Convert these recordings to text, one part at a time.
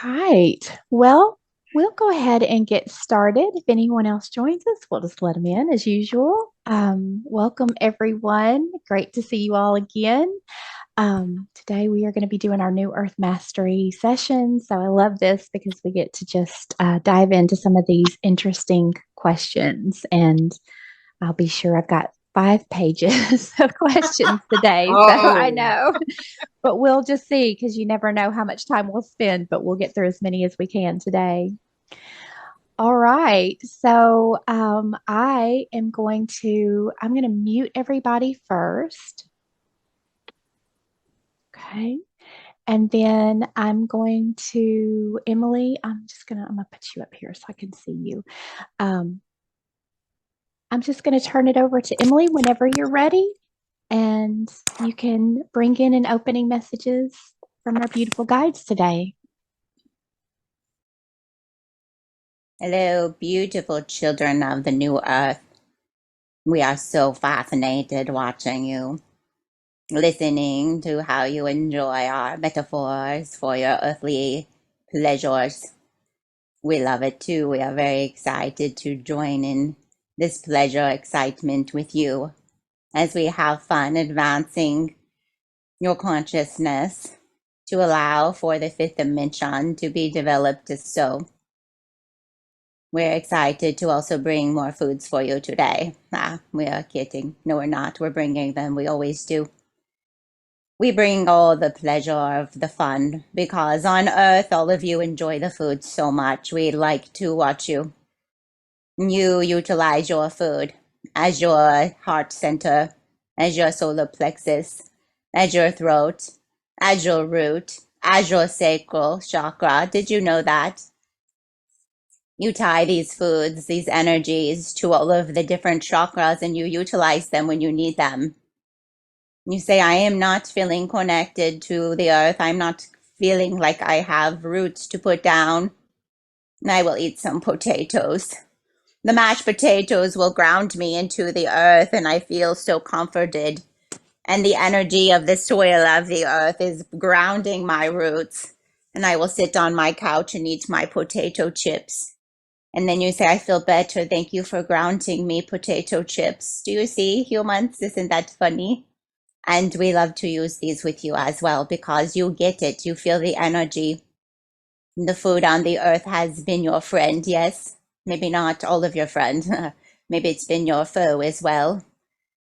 right. Well, we'll go ahead and get started. If anyone else joins us, we'll just let them in as usual. Welcome, everyone. Great to see you all again. Today, we are going to be doing our New Earth Mastery session. So I love this because we get to just dive into some of these interesting questions. And I'll be sure I've got 5 pages of questions today. So I Oh, know. But we'll just see because you never know how much time we'll spend, but we'll get through as many as we can today. All right. So I'm going to mute everybody first. Okay. And then Emily, I'm going to put you up here so I can see you. Um, I'm just going to turn it over to Emily whenever you're ready. And you can bring in an opening messages from our beautiful guides today. hello, beautiful children of the new earth. We are so fascinated watching you, listening to how you enjoy our metaphors for your earthly pleasures. We love it too. We are very excited to join in this pleasure excitement with you as we have fun advancing your consciousness to allow for the fifth dimension to be developed as so. We're excited to also bring more foods for you today. We are kidding. No, we're not. We're bringing them. We always do. We bring all the pleasure of the fun because on Earth, all of you enjoy the food so much. We like to watch you. You utilize your food as your heart center, as your solar plexus, as your throat, as your root, as your sacral chakra. Did you know that? You tie these foods, these energies to all of the different chakras and you utilize them when you need them. You say, I am not feeling connected to the earth. I'm not feeling like I have roots to put down. I will eat some potatoes. The mashed potatoes will ground me into the earth and I feel so comforted. And the energy of the soil of the earth is grounding my roots. And I will sit on my couch and eat my potato chips. And then you say, I feel better. Thank you for grounding me, potato chips. Do you see, humans? Isn't that funny? And we love to use these with you as well because you get it. You feel the energy. The food on the earth has been your friend, yes? Maybe not all of your friend. Maybe it's been your foe as well.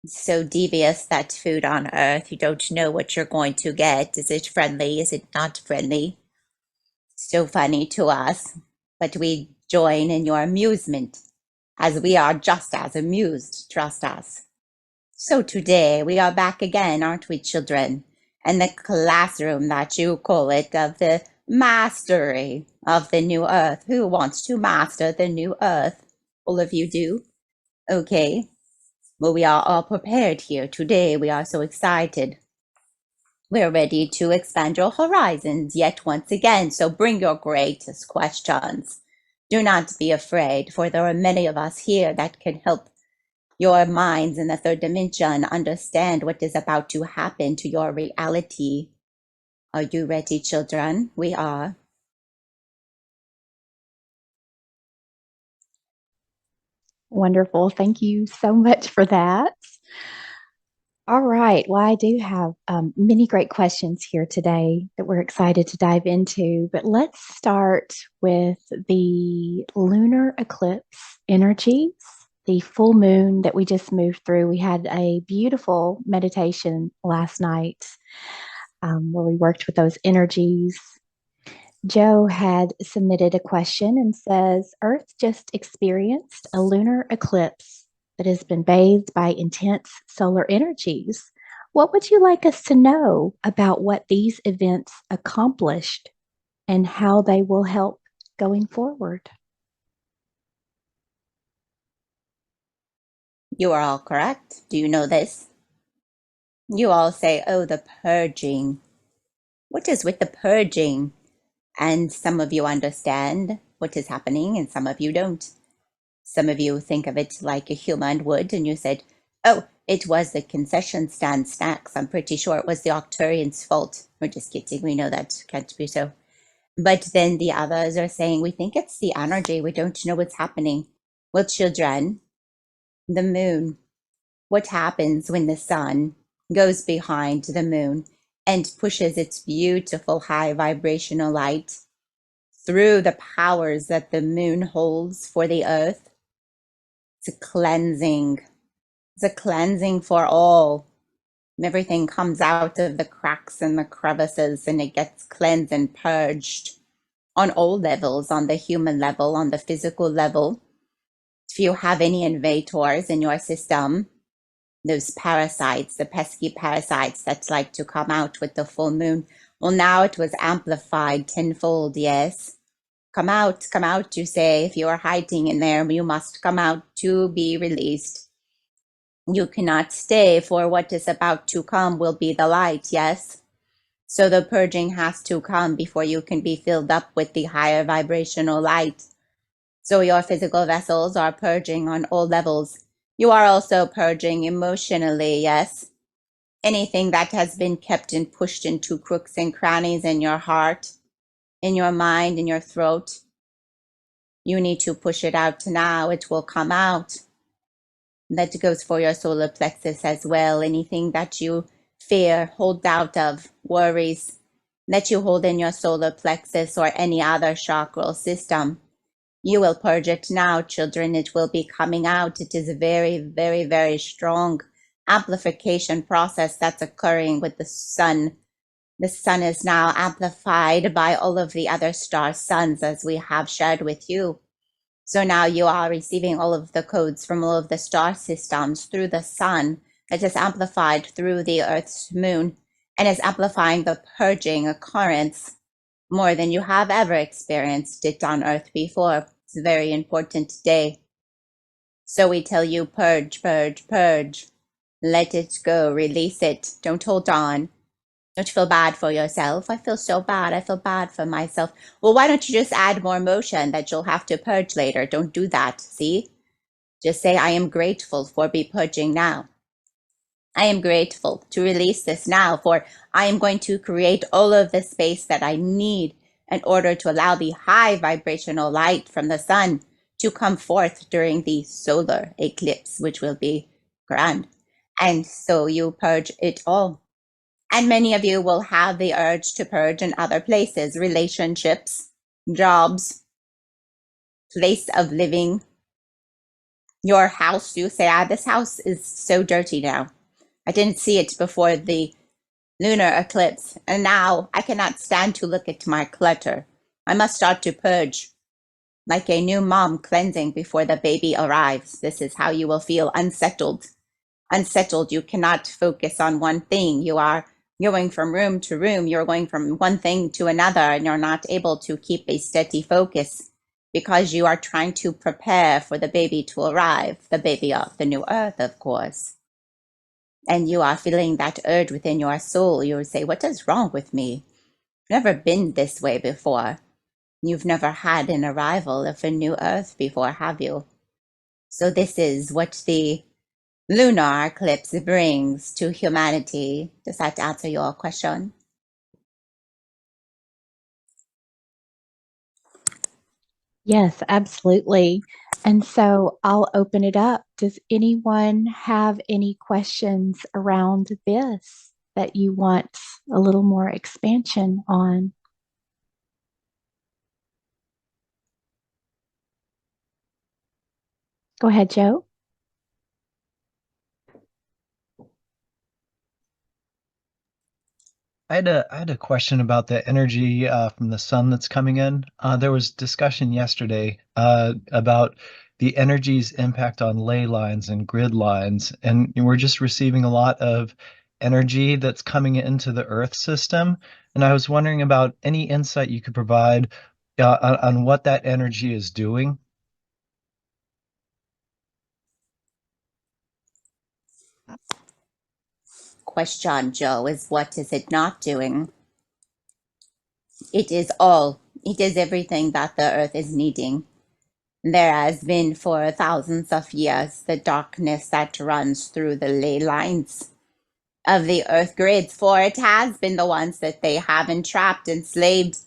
It's so devious, that food on earth. You don't know what you're going to get. Is it friendly? Is it not friendly? So funny to us, but we join in your amusement, as we are just as amused, trust us. So today we are back again, aren't we, children? In the classroom that you call it, of the mastery of the new earth. Who wants to master the new earth? All of you do? Okay. Well, we are all prepared here today. We are so excited. We're ready to expand your horizons yet once again, so bring your greatest questions. Do not be afraid, for there are many of us here that can help your minds in the third dimension understand what is about to happen to your reality. Are you ready, children? We are. Wonderful. Thank you so much for that. All right. Well, I do have many great questions here today that we're excited to dive into, but let's start with the lunar eclipse energies, the full moon that we just moved through. We had a beautiful meditation last night where we worked with those energies. Joe had submitted a question and says, Earth just experienced a lunar eclipse that has been bathed by intense solar energies. What would you like us to know about what these events accomplished and how they will help going forward? You are all correct. Do you know this? You all say, oh, the purging. What is with the purging? And some of you understand what is happening, and some of you don't. Some of you think of it like a human would, and you said, oh, it was the concession stand snacks. I'm pretty sure it was the Octarians' fault. We're just kidding. We know that can't be so. But then the others are saying, we think it's the energy. We don't know what's happening. Well, children, the moon, what happens when the sun goes behind the moon and pushes its beautiful high vibrational light through the powers that the moon holds for the earth? It's a cleansing. It's a cleansing for all. Everything comes out of the cracks and the crevices and it gets cleansed and purged on all levels, on the human level, on the physical level. If you have any invaders in your system, those parasites, the pesky parasites that like to come out with the full moon, well, now it was amplified tenfold, yes. Come out, you say. If you are hiding in there, you must come out to be released. You cannot stay, for what is about to come will be the light, yes? So the purging has to come before you can be filled up with the higher vibrational light. So your physical vessels are purging on all levels. You are also purging emotionally, yes? Anything that has been kept and pushed into crooks and crannies in your heart, in your mind, in your throat, you need to push it out now. It will come out. That goes for your solar plexus as well. Anything that you fear, hold doubt of, worries, that you hold in your solar plexus or any other chakral system. You will purge it now, children. It will be coming out. It is a very, very, very strong amplification process that's occurring with the sun. The sun is now amplified by all of the other star suns, as we have shared with you. So now you are receiving all of the codes from all of the star systems through the sun that is amplified through the Earth's moon and is amplifying the purging occurrence more than you have ever experienced it on Earth before. It's a very important day. So we tell you, purge, purge, purge. Let it go, release it. Don't hold on. Don't feel bad for yourself. I feel so bad. I feel bad for myself. Well, why don't you just add more motion that you'll have to purge later? Don't do that. See? Just say, I am grateful for be purging now. I am grateful to release this now, for I am going to create all of the space that I need in order to allow the high vibrational light from the sun to come forth during the solar eclipse, which will be grand. And so you purge it all. And many of you will have the urge to purge in other places, relationships, jobs, place of living, your house. You say, this house is so dirty now. I didn't see it before the lunar eclipse, and now I cannot stand to look at my clutter. I must start to purge, like a new mom cleansing before the baby arrives. This is how you will feel unsettled. Unsettled, you cannot focus on one thing. You are going from room to room. You're going from one thing to another, and you're not able to keep a steady focus because you are trying to prepare for the baby to arrive, the baby of the new earth, of course. And you are feeling that urge within your soul. You would say, what is wrong with me? Never been this way before. You've never had an arrival of a new earth before, have you? So this is what the lunar eclipse brings to humanity. Does that answer your question? Yes, absolutely. And so I'll open it up. Does anyone have any questions around this that you want a little more expansion on? Go ahead, Joe. I had a question about the energy from the sun that's coming in. There was discussion yesterday about the energy's impact on ley lines and grid lines, and we're just receiving a lot of energy that's coming into the Earth system. And I was wondering about any insight you could provide on what that energy is doing. Question, Joe, is what is it not doing? It is all. It is everything that the earth is needing. There has been for thousands of years the darkness that runs through the ley lines of the earth grids, for it has been the ones that they have entrapped, enslaved,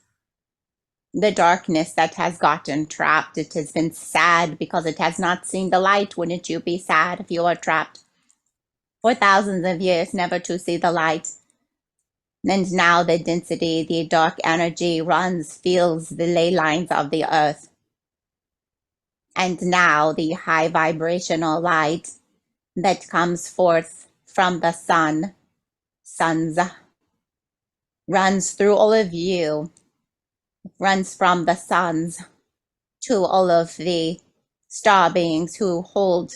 The darkness that has gotten trapped, it has been sad because it has not seen the light. Wouldn't you be sad if you were trapped for thousands of years, never to see the light? And now the density, the dark energy runs, feels the ley lines of the earth. And now the high vibrational light that comes forth from the suns, runs through all of you, runs from the suns to all of the star beings who hold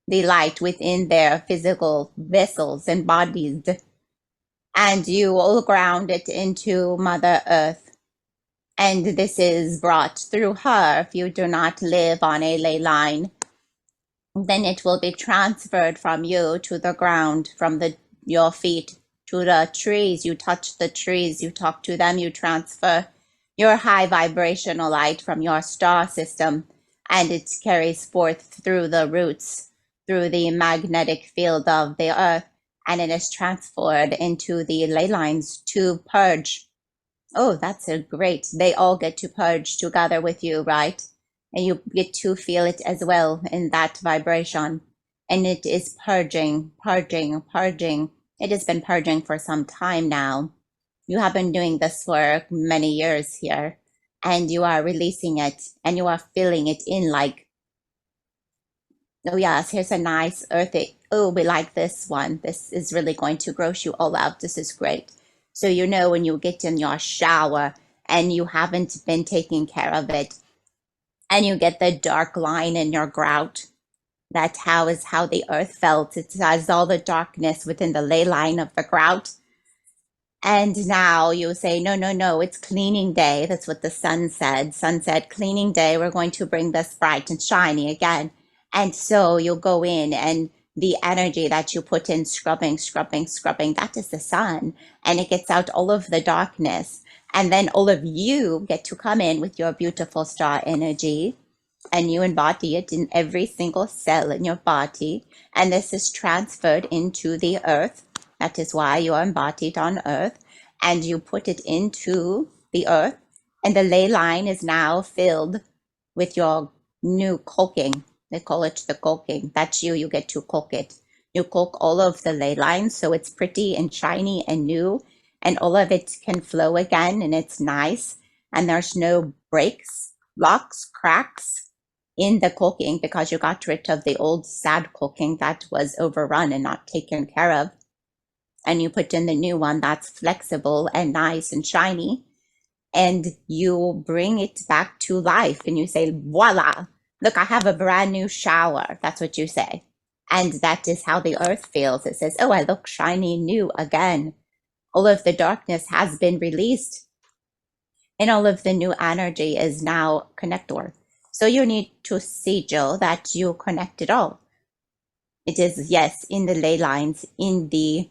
the light within their physical vessels and bodies. And you will ground it into Mother Earth. And this is brought through her. If you do not live on a ley line, then it will be transferred from you to the ground, from your feet to the trees. You touch the trees, you talk to them, you transfer your high vibrational light from your star system, and it carries forth through the roots, through the magnetic field of the earth, and it is transferred into the ley lines to purge. Oh, that's a great. They all get to purge together with you, right? And you get to feel it as well in that vibration. And it is purging, purging, purging. It has been purging for some time now. You have been doing this for many years here, and you are releasing it and you are feeling it in like, oh, yes, here's a nice earthy. Oh, we like this one. This is really going to gross you all out. This is great. So, you know, when you get in your shower and you haven't been taking care of it, and you get the dark line in your grout, that how is how the earth felt. It has all the darkness within the ley line of the grout. And now you say, no, no, no, it's cleaning day. That's what the sun said. Sun said, cleaning day, we're going to bring this bright and shiny again. And so you'll go in, and the energy that you put in scrubbing, scrubbing, scrubbing, that is the sun. And it gets out all of the darkness. And then all of you get to come in with your beautiful star energy, and you embody it in every single cell in your body. And this is transferred into the earth. That is why you are embodied on earth. And you put it into the earth. And the ley line is now filled with your new caulking. They call it the caulking. That's you. You get to caulk it. You caulk all of the ley lines so it's pretty and shiny and new. And all of it can flow again. And it's nice. And there's no breaks, locks, cracks in the caulking because you got rid of the old sad caulking that was overrun and not taken care of. And you put in the new one that's flexible and nice and shiny. And you bring it back to life and you say, voila, look, I have a brand new shower. That's what you say. And that is how the earth feels. It says, oh, I look shiny new again. All of the darkness has been released and all of the new energy is now connector. So you need to see, Joe, that you connect it all. It is, yes, in the ley lines, in the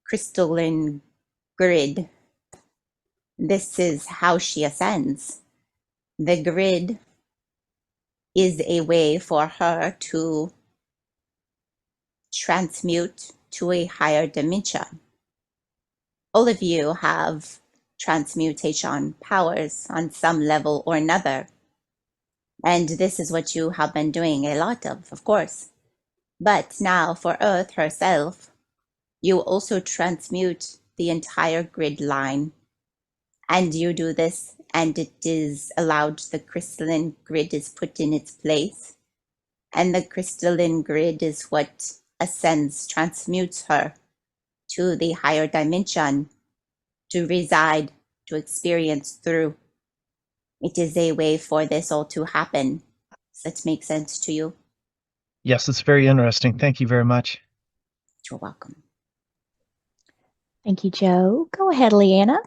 crystalline grid. This is how she ascends. The grid is a way for her to transmute to a higher dimension. All of you have transmutation powers on some level or another. And this is what you have been doing a lot of course. But now for Earth herself, you also transmute the entire grid line. And you do this, and it is allowed, the crystalline grid is put in its place. And the crystalline grid is what ascends, transmutes her to the higher dimension to reside, to experience through. It is a way for this all to happen. Does that make sense to you? Yes, it's very interesting. Thank you very much. You're welcome. Thank you, Joe. Go ahead, Leanna.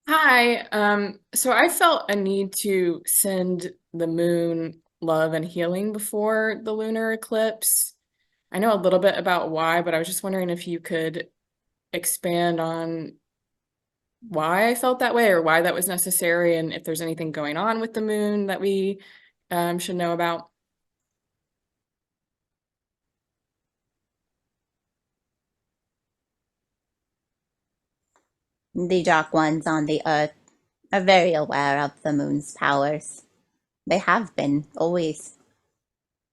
Hi. So I felt a need to send the moon love and healing before the lunar eclipse. I know a little bit about why, but I was just wondering if you could expand on why I felt that way or why that was necessary, and if there's anything going on with the moon that we should know about. The dark ones on the earth are very aware of the moon's powers. They have been, always.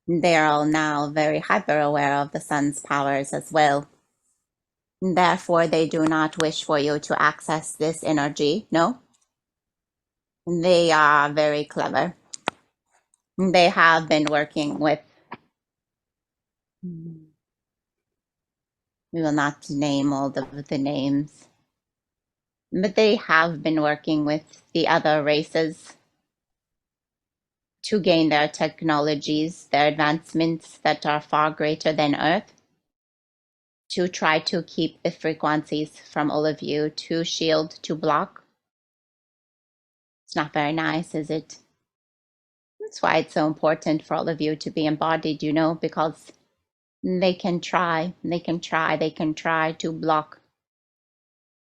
They are all now very hyper aware of the sun's powers as well. Therefore, they do not wish for you to access this energy, no? They are very clever. They have been working with, we will not name all the names, but they have been working with the other races to gain their technologies, their advancements that are far greater than Earth, to try to keep the frequencies from all of you, to shield, to block. It's not very nice, is it? That's why it's so important for all of you to be embodied, because they can try to block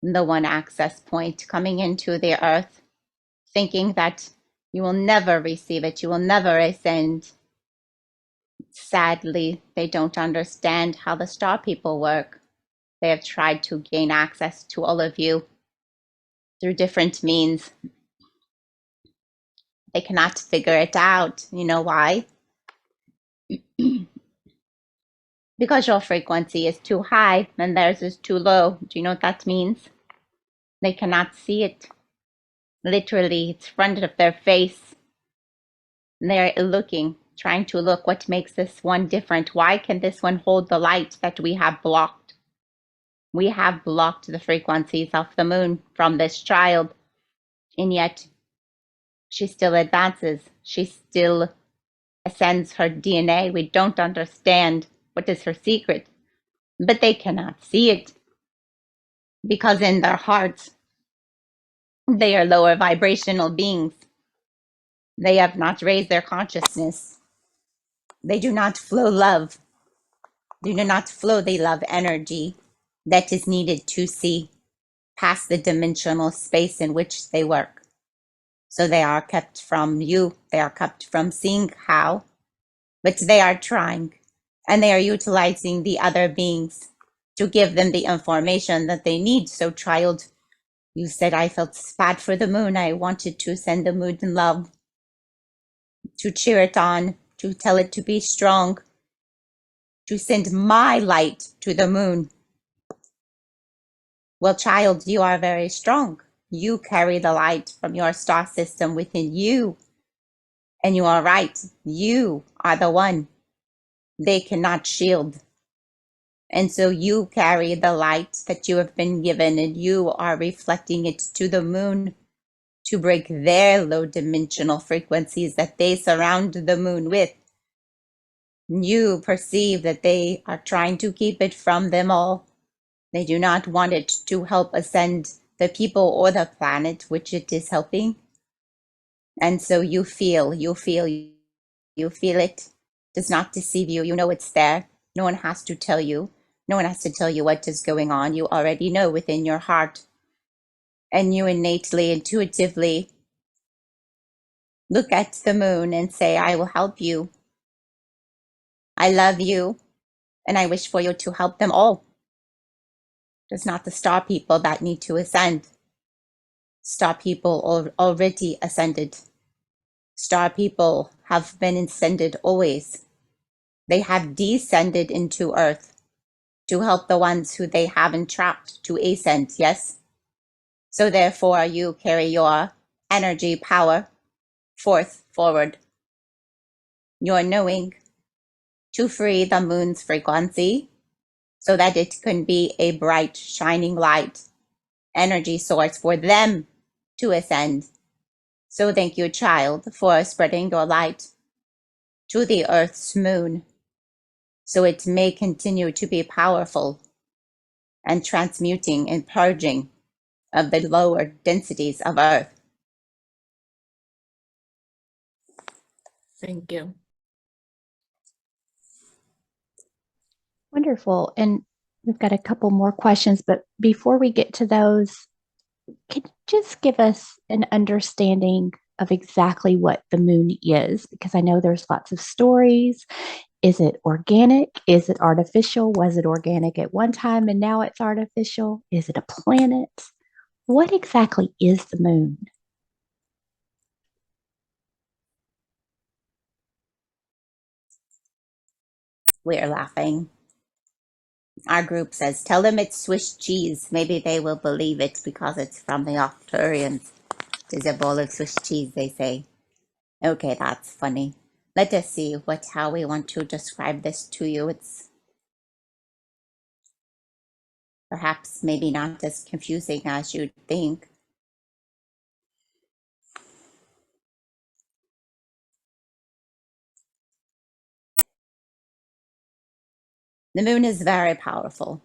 the one access point coming into the earth, thinking that you will never receive it, you will never ascend. Sadly, they don't understand how the star people work. They have tried to gain access to all of you through different means. They cannot figure it out. You know why? Because your frequency is too high and theirs is too low. Do you know what that means? They cannot see it. Literally, it's front of their face. They're looking, trying to look what makes this one different. Why can this one hold the light that we have blocked? We have blocked the frequencies of the moon from this child, and yet she still advances. She still ascends her DNA. We don't understand what is her secret, but they cannot see it because in their hearts, they are lower vibrational beings. They have not raised their consciousness. They do not flow love. They do not flow the love energy that is needed to see past the dimensional space in which they work. So they are kept from you. They are kept from seeing how, but they are trying, and they are utilizing the other beings to give them the information that they need. So, child, you said I felt bad for the moon. I wanted to send the moon love, to cheer it on, to tell it to be strong, to send my light to the moon. Well, child, you are very strong. You carry the light from your star system within you. And you are right. You are the one they cannot shield. And so you carry the light that you have been given, and you are reflecting it to the moon to break their low dimensional frequencies that they surround the moon with. You perceive that they are trying to keep it from them all. They do not want it to help ascend the people or the planet, which it is helping. And so you feel it. It does not deceive you. You know it's there. No one has to tell you. No one has to tell you what is going on. You already know within your heart. And you innately, intuitively look at the moon and say, I will help you. I love you. And I wish for you to help them all. It's not the star people that need to ascend. Star people already ascended. Star people have been ascended always. They have descended into Earth to help the ones who they have entrapped to ascend, yes? So therefore you carry your energy power forward. Your knowing to free the moon's frequency so that it can be a bright, shining light, energy source for them to ascend. So thank you, child, for spreading your light to the Earth's moon so it may continue to be powerful and transmuting and purging of the lower densities of Earth. Thank you. Wonderful. And we've got a couple more questions, but before we get to those, can you just give us an understanding of exactly what the moon is? Because I know there's lots of stories. Is it organic? Is it artificial? Was it organic at one time and now it's artificial? Is it a planet? What exactly is the moon? We're laughing. Our group says, tell them it's Swiss cheese. Maybe they will believe it because it's from the Arcturians. There's a bowl of Swiss cheese, they say. Okay, that's funny. Let us see how we want to describe this to you. It's perhaps maybe not as confusing as you'd think. The moon is very powerful.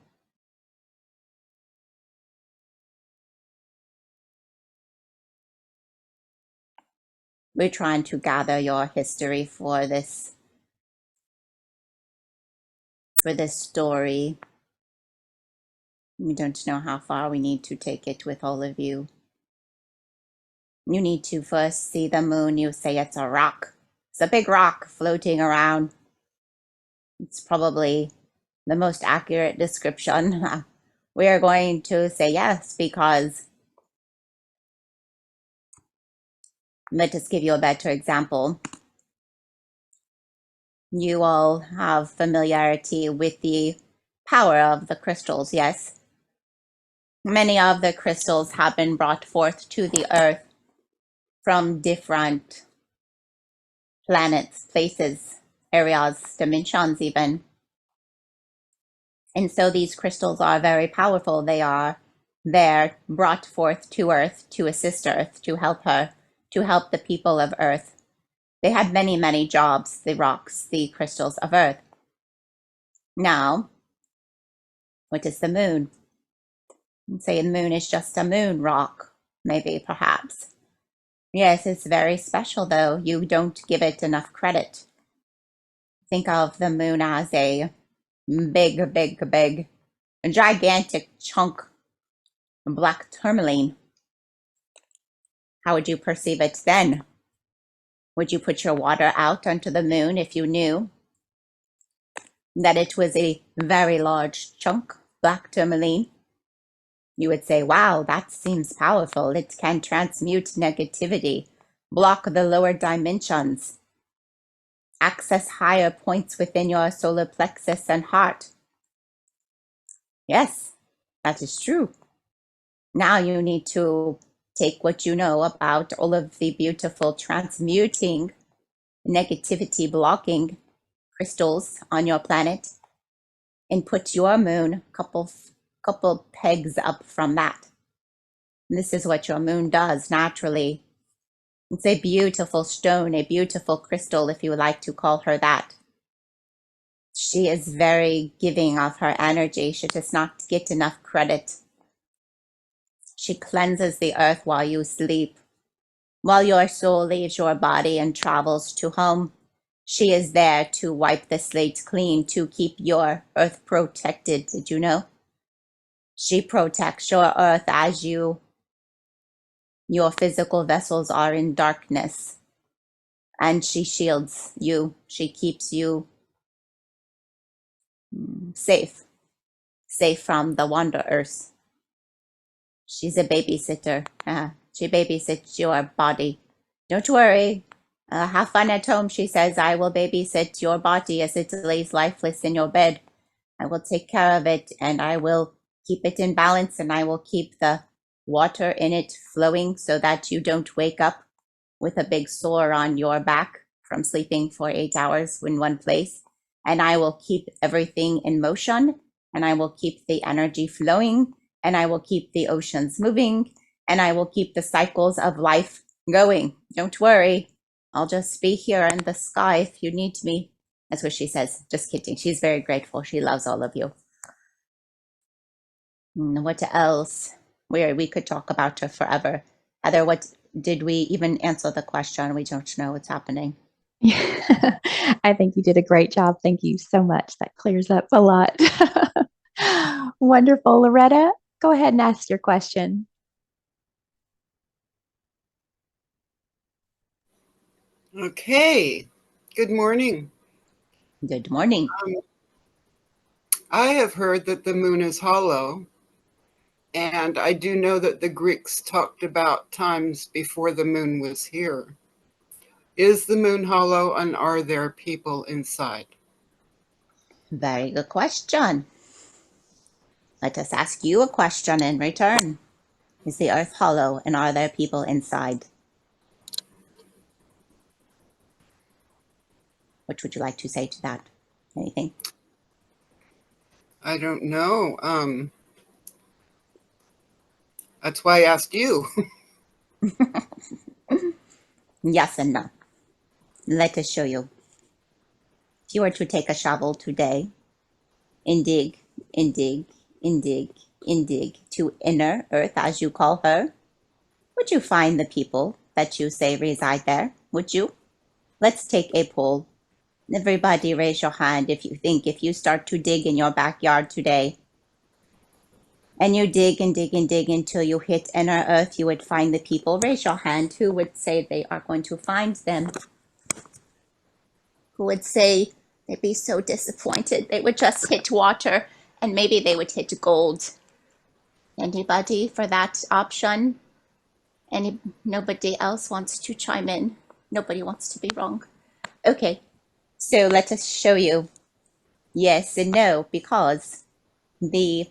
We're trying to gather your history for this story. We don't know how far we need to take it with all of you. You need to first see the moon. You say it's a rock. It's a big rock floating around. It's probably the most accurate description. We are going to say yes because let us give you a better example. You all have familiarity with the power of the crystals, yes? Many of the crystals have been brought forth to the earth from different planets, places, areas, dimensions even. And so these crystals are very powerful. They are there brought forth to Earth to assist Earth, to help her, to help the people of Earth. They had many, many jobs, the rocks, the crystals of Earth. Now, what is the moon? You'd say the moon is just a moon rock, maybe, perhaps. Yes, it's very special, though. You don't give it enough credit. Think of the moon as a big, gigantic chunk of black tourmaline. How would you perceive it then? Would you put your water out onto the moon if you knew that it was a very large chunk, black tourmaline? You would say, wow, that seems powerful. It can transmute negativity, block the lower dimensions, access higher points within your solar plexus and heart. Yes, that is true. Now you need to take what you know about all of the beautiful transmuting, negativity blocking crystals on your planet and put your moon couple pegs up from that. And this is what your moon does naturally. It's a beautiful stone, a beautiful crystal, if you would like to call her that. She is very giving of her energy. She does not get enough credit. She cleanses the earth while you sleep. While your soul leaves your body and travels to home, she is there to wipe the slate clean, to keep your earth protected. Did you know? She protects your earth as your physical vessels are in darkness. And she shields you. She keeps you safe from the wanderers. She's a babysitter. She babysits your body. Don't worry. Have fun at home, she says. I will babysit your body as it lays lifeless in your bed. I will take care of it and I will keep it in balance and I will keep the water in it flowing so that you don't wake up with a big sore on your back from sleeping for 8 hours in one place. And I will keep everything in motion and I will keep the energy flowing and I will keep the oceans moving and I will keep the cycles of life going. Don't worry. I'll just be here in the sky if you need me. That's what she says. Just kidding. She's very grateful. She loves all of you. What else? We could talk about her forever. Heather, what did we even answer the question? We don't know what's happening. I think you did a great job. Thank you so much. That clears up a lot. Wonderful. Loretta, go ahead and ask your question. Okay. Good morning. Good morning. I have heard that the moon is hollow, and I do know that the Greeks talked about times before the moon was here. Is the moon hollow, and are there people inside? Very good question. Let us ask you a question in return. Is the earth hollow and are there people inside? What would you like to say to that? Anything? I don't know. That's why I asked you. Yes and no. Let us show you. If you were to take a shovel today and dig, and dig, and dig, and dig to inner earth, as you call her, would you find the people that you say reside there? Would you? Let's take a poll. Everybody raise your hand if you think if you start to dig in your backyard today and you dig and dig and dig until you hit inner earth, you would find the people. Raise your hand. Who would say they are going to find them? Who would say they'd be so disappointed they would just hit water and maybe they would hit gold? Anybody for that option? Nobody else wants to chime in. Nobody wants to be wrong. Okay, so let us show you yes and no, because the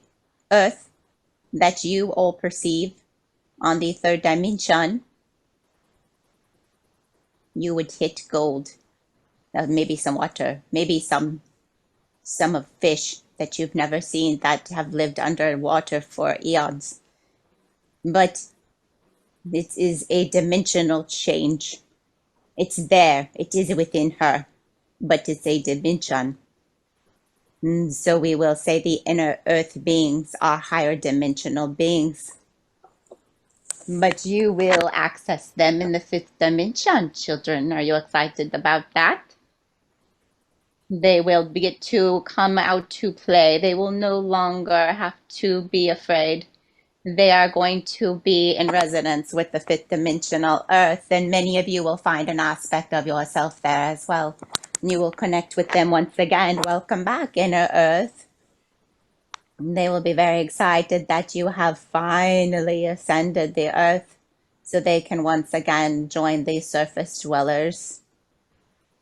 earth that you all perceive on the third dimension, you would hit gold. Maybe some water, maybe some of fish that you've never seen that have lived underwater for eons. But it is a dimensional change. It's there, it is within her, but it's a dimension. So we will say the inner earth beings are higher dimensional beings. But you will access them in the fifth dimension, children. Are you excited about that? They will get to come out to play. They will no longer have to be afraid. They are going to be in resonance with the fifth dimensional earth, and many of you will find an aspect of yourself there as well. You will connect with them once again. Welcome back, inner earth. They will be very excited that you have finally ascended the earth so they can once again join the surface dwellers.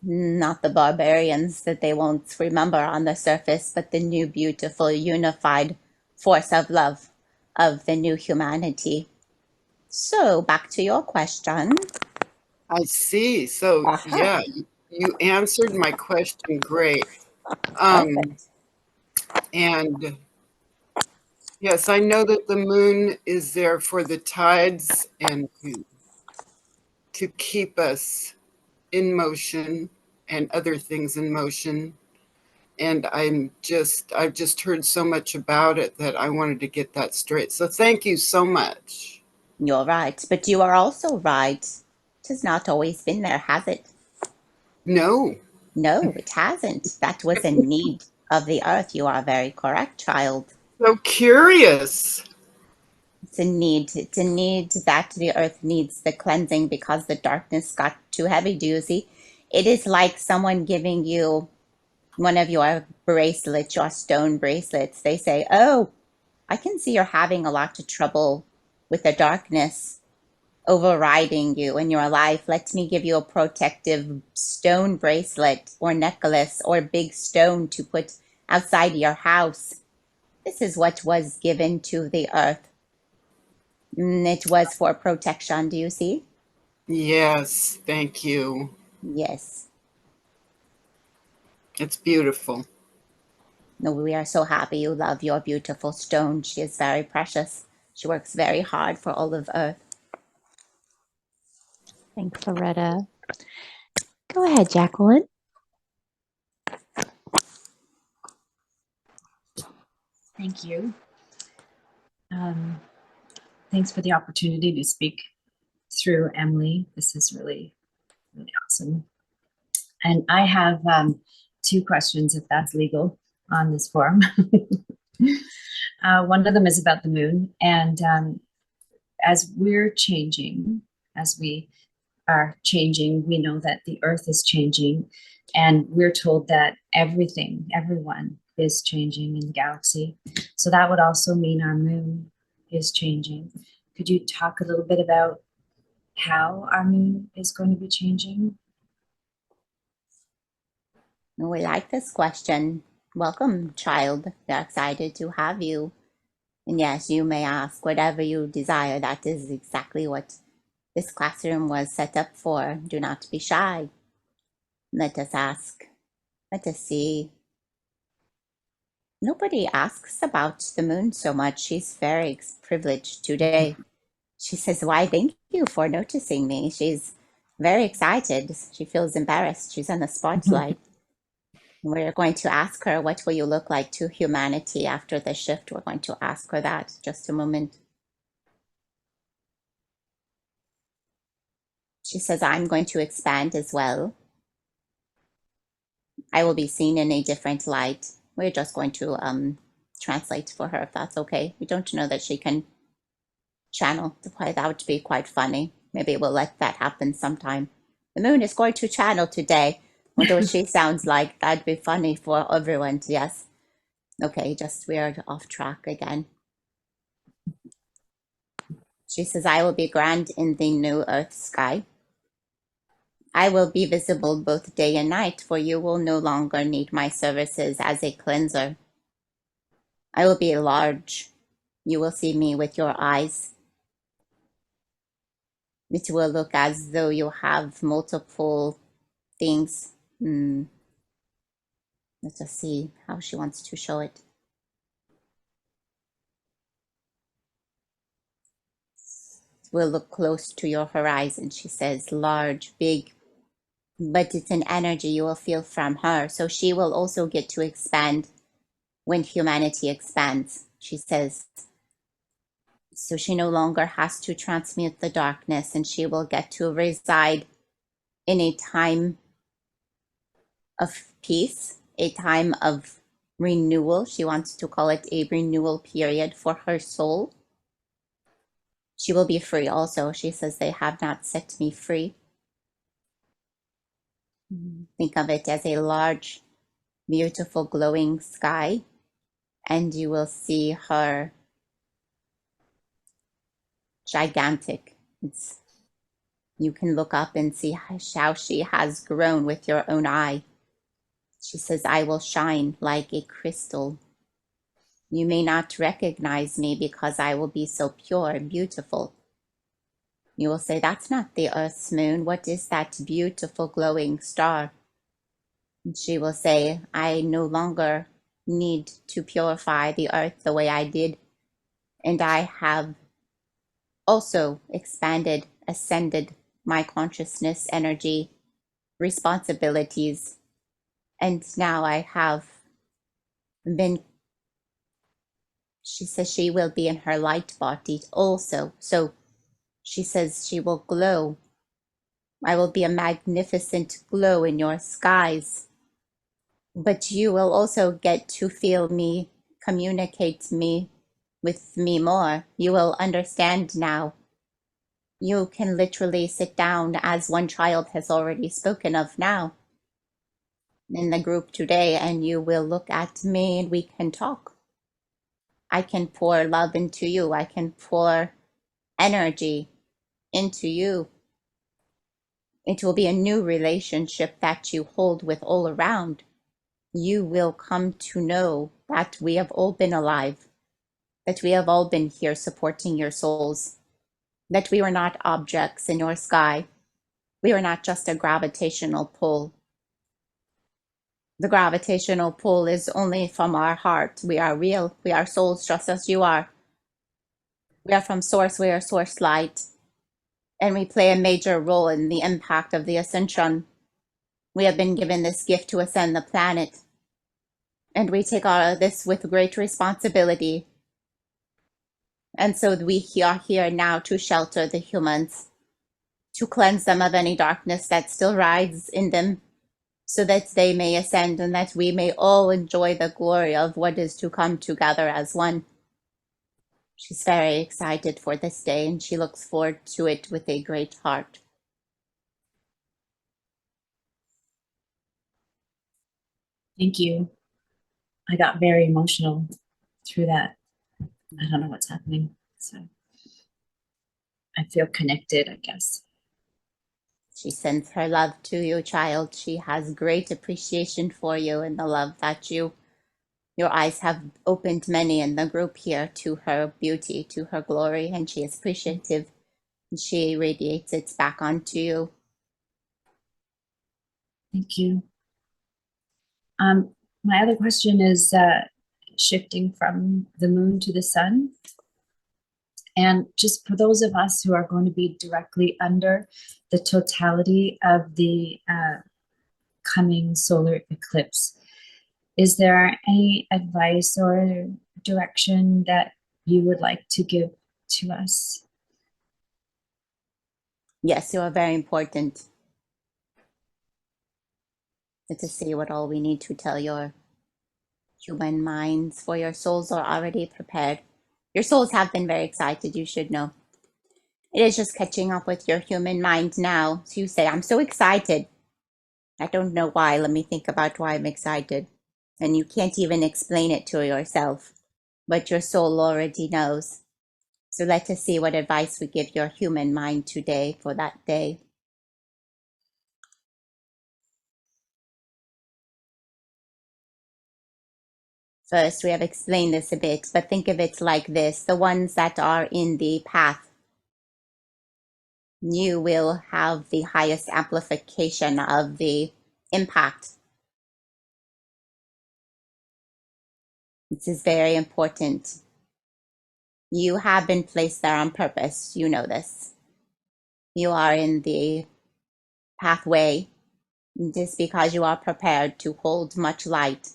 Not the barbarians that they won't remember on the surface, but the new, beautiful, unified force of love of the new humanity. So, back to your question. I see. So, yeah, you answered my question great. Perfect. And yes, I know that the moon is there for the tides and to keep us in motion and other things in motion. And I've just heard so much about it that I wanted to get that straight. So thank you so much. You're right, but you are also right. It has not always been there, has it? No. No, it hasn't. That was a need of the earth. You are very correct, child. So curious. It's a need. It's a need that the earth needs the cleansing because the darkness got too heavy. Do you see? It is like someone giving you one of your bracelets, your stone bracelets. They say, oh, I can see you're having a lot of trouble with the darkness overriding you in your life. Let me give you a protective stone bracelet or necklace or big stone to put outside your house. This is what was given to the earth. It was for protection. Do you see? Yes, thank you. Yes. It's beautiful. No, we are so happy you love your beautiful stone. She is very precious. She works very hard for all of Earth. Thanks, Loretta. Go ahead, Jacqueline. Thank you. Thanks for the opportunity to speak through Emily. This is really, really awesome. And I have two questions, if that's legal, on this forum. One of them is about the moon. And as we're changing, as we are changing, we know that the earth is changing. And we're told that everything, everyone is changing in the galaxy. So that would also mean our moon is changing. Could you talk a little bit about how our moon is going to be changing? We like this question. Welcome, child. We're excited to have you. And yes, you may ask whatever you desire. That is exactly what this classroom was set up for. Do not be shy. Let us ask. Let us see. Nobody asks about the moon so much. She's very privileged today. She says, "Why, thank you for noticing me." She's very excited. She feels embarrassed. She's in the spotlight. We're going to ask her, what will you look like to humanity after the shift? We're going to ask her that. Just a moment. She says, "I'm going to expand as well. I will be seen in a different light." We're just going to translate for her, if that's okay. We don't know that she can channel. That would be quite funny. Maybe we'll let that happen sometime. The moon is going to channel today. Wonder what she sounds like. That'd be funny for everyone. Yes. Okay, just weird off track again. She says, "I will be grand in the new earth sky. I will be visible both day and night, for you will no longer need my services as a cleanser. I will be large. You will see me with your eyes. It will look as though you have multiple things." Let us see how she wants to show it. It will look close to your horizon, she says, large, big, but it's an energy you will feel from her. So she will also get to expand when humanity expands, she says. So she no longer has to transmute the darkness, and she will get to reside in a time of peace, a time of renewal. She wants to call it a renewal period for her soul. She will be free also. She says, "They have not set me free." Think of it as a large, beautiful, glowing sky, and you will see her gigantic. You can look up and see how she has grown with your own eye. She says, "I will shine like a crystal. You may not recognize me because I will be so pure and beautiful. You will say, 'That's not the Earth's moon. What is that beautiful glowing star?' And she will say, 'I no longer need to purify the Earth the way I did. And I have also expanded, ascended my consciousness, energy, responsibilities. And now I have been,'" she says, "she will be in her light body also. So she says she will glow. I will be a magnificent glow in your skies. But you will also get to feel me, communicate me with me more. You will understand now. You can literally sit down, as one child has already spoken of now, in the group today, and you will look at me and we can talk. I can pour love into you. I can pour energy into you. It will be a new relationship that you hold with all around. You will come to know that we have all been alive, that we have all been here supporting your souls, that we were not objects in your sky. We are not just a gravitational pull. The gravitational pull is only from our heart. We are real. We are souls just as you are. We are from source. We are source light. And we play a major role in the impact of the ascension. We have been given this gift to ascend the planet. And we take all of this with great responsibility. And so we are here now to shelter the humans, to cleanse them of any darkness that still rides in them, so that they may ascend and that we may all enjoy the glory of what is to come together as one. She's very excited for this day, and she looks forward to it with a great heart. Thank you. I got very emotional through that. I don't know what's happening. So I feel connected, I guess. She sends her love to you, child. She has great appreciation for you and the love that you Your eyes have opened many in the group here to her beauty, to her glory, and she is appreciative. And she radiates it back onto you. Thank you. My other question is shifting from the moon to the sun. And just for those of us who are going to be directly under the totality of the coming solar eclipse, is there any advice or direction that you would like to give to us? Yes, you are very important. To see what all we need to tell your human minds, for your souls are already prepared. Your souls have been very excited, you should know. It is just catching up with your human mind now. So you say, I'm so excited. I don't know why. Let me think about why I'm excited. And you can't even explain it to yourself, but your soul already knows. So let us see what advice we give your human mind today for that day. First, we have explained this a bit, but think of it like this. The ones that are in the path, you will have the highest amplification of the impact. This is very important. You have been placed there on purpose. You know this. You are in the pathway just because you are prepared to hold much light.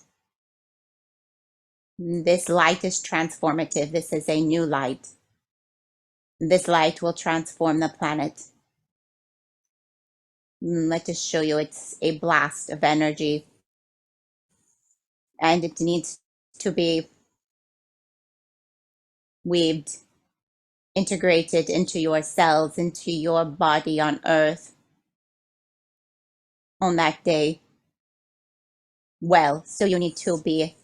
This light is transformative. This is a new light. This light will transform the planet. Let us show you it's a blast of energy. And it needs to be weaved, integrated into your cells, into your body on Earth on that day. Well, so you need to be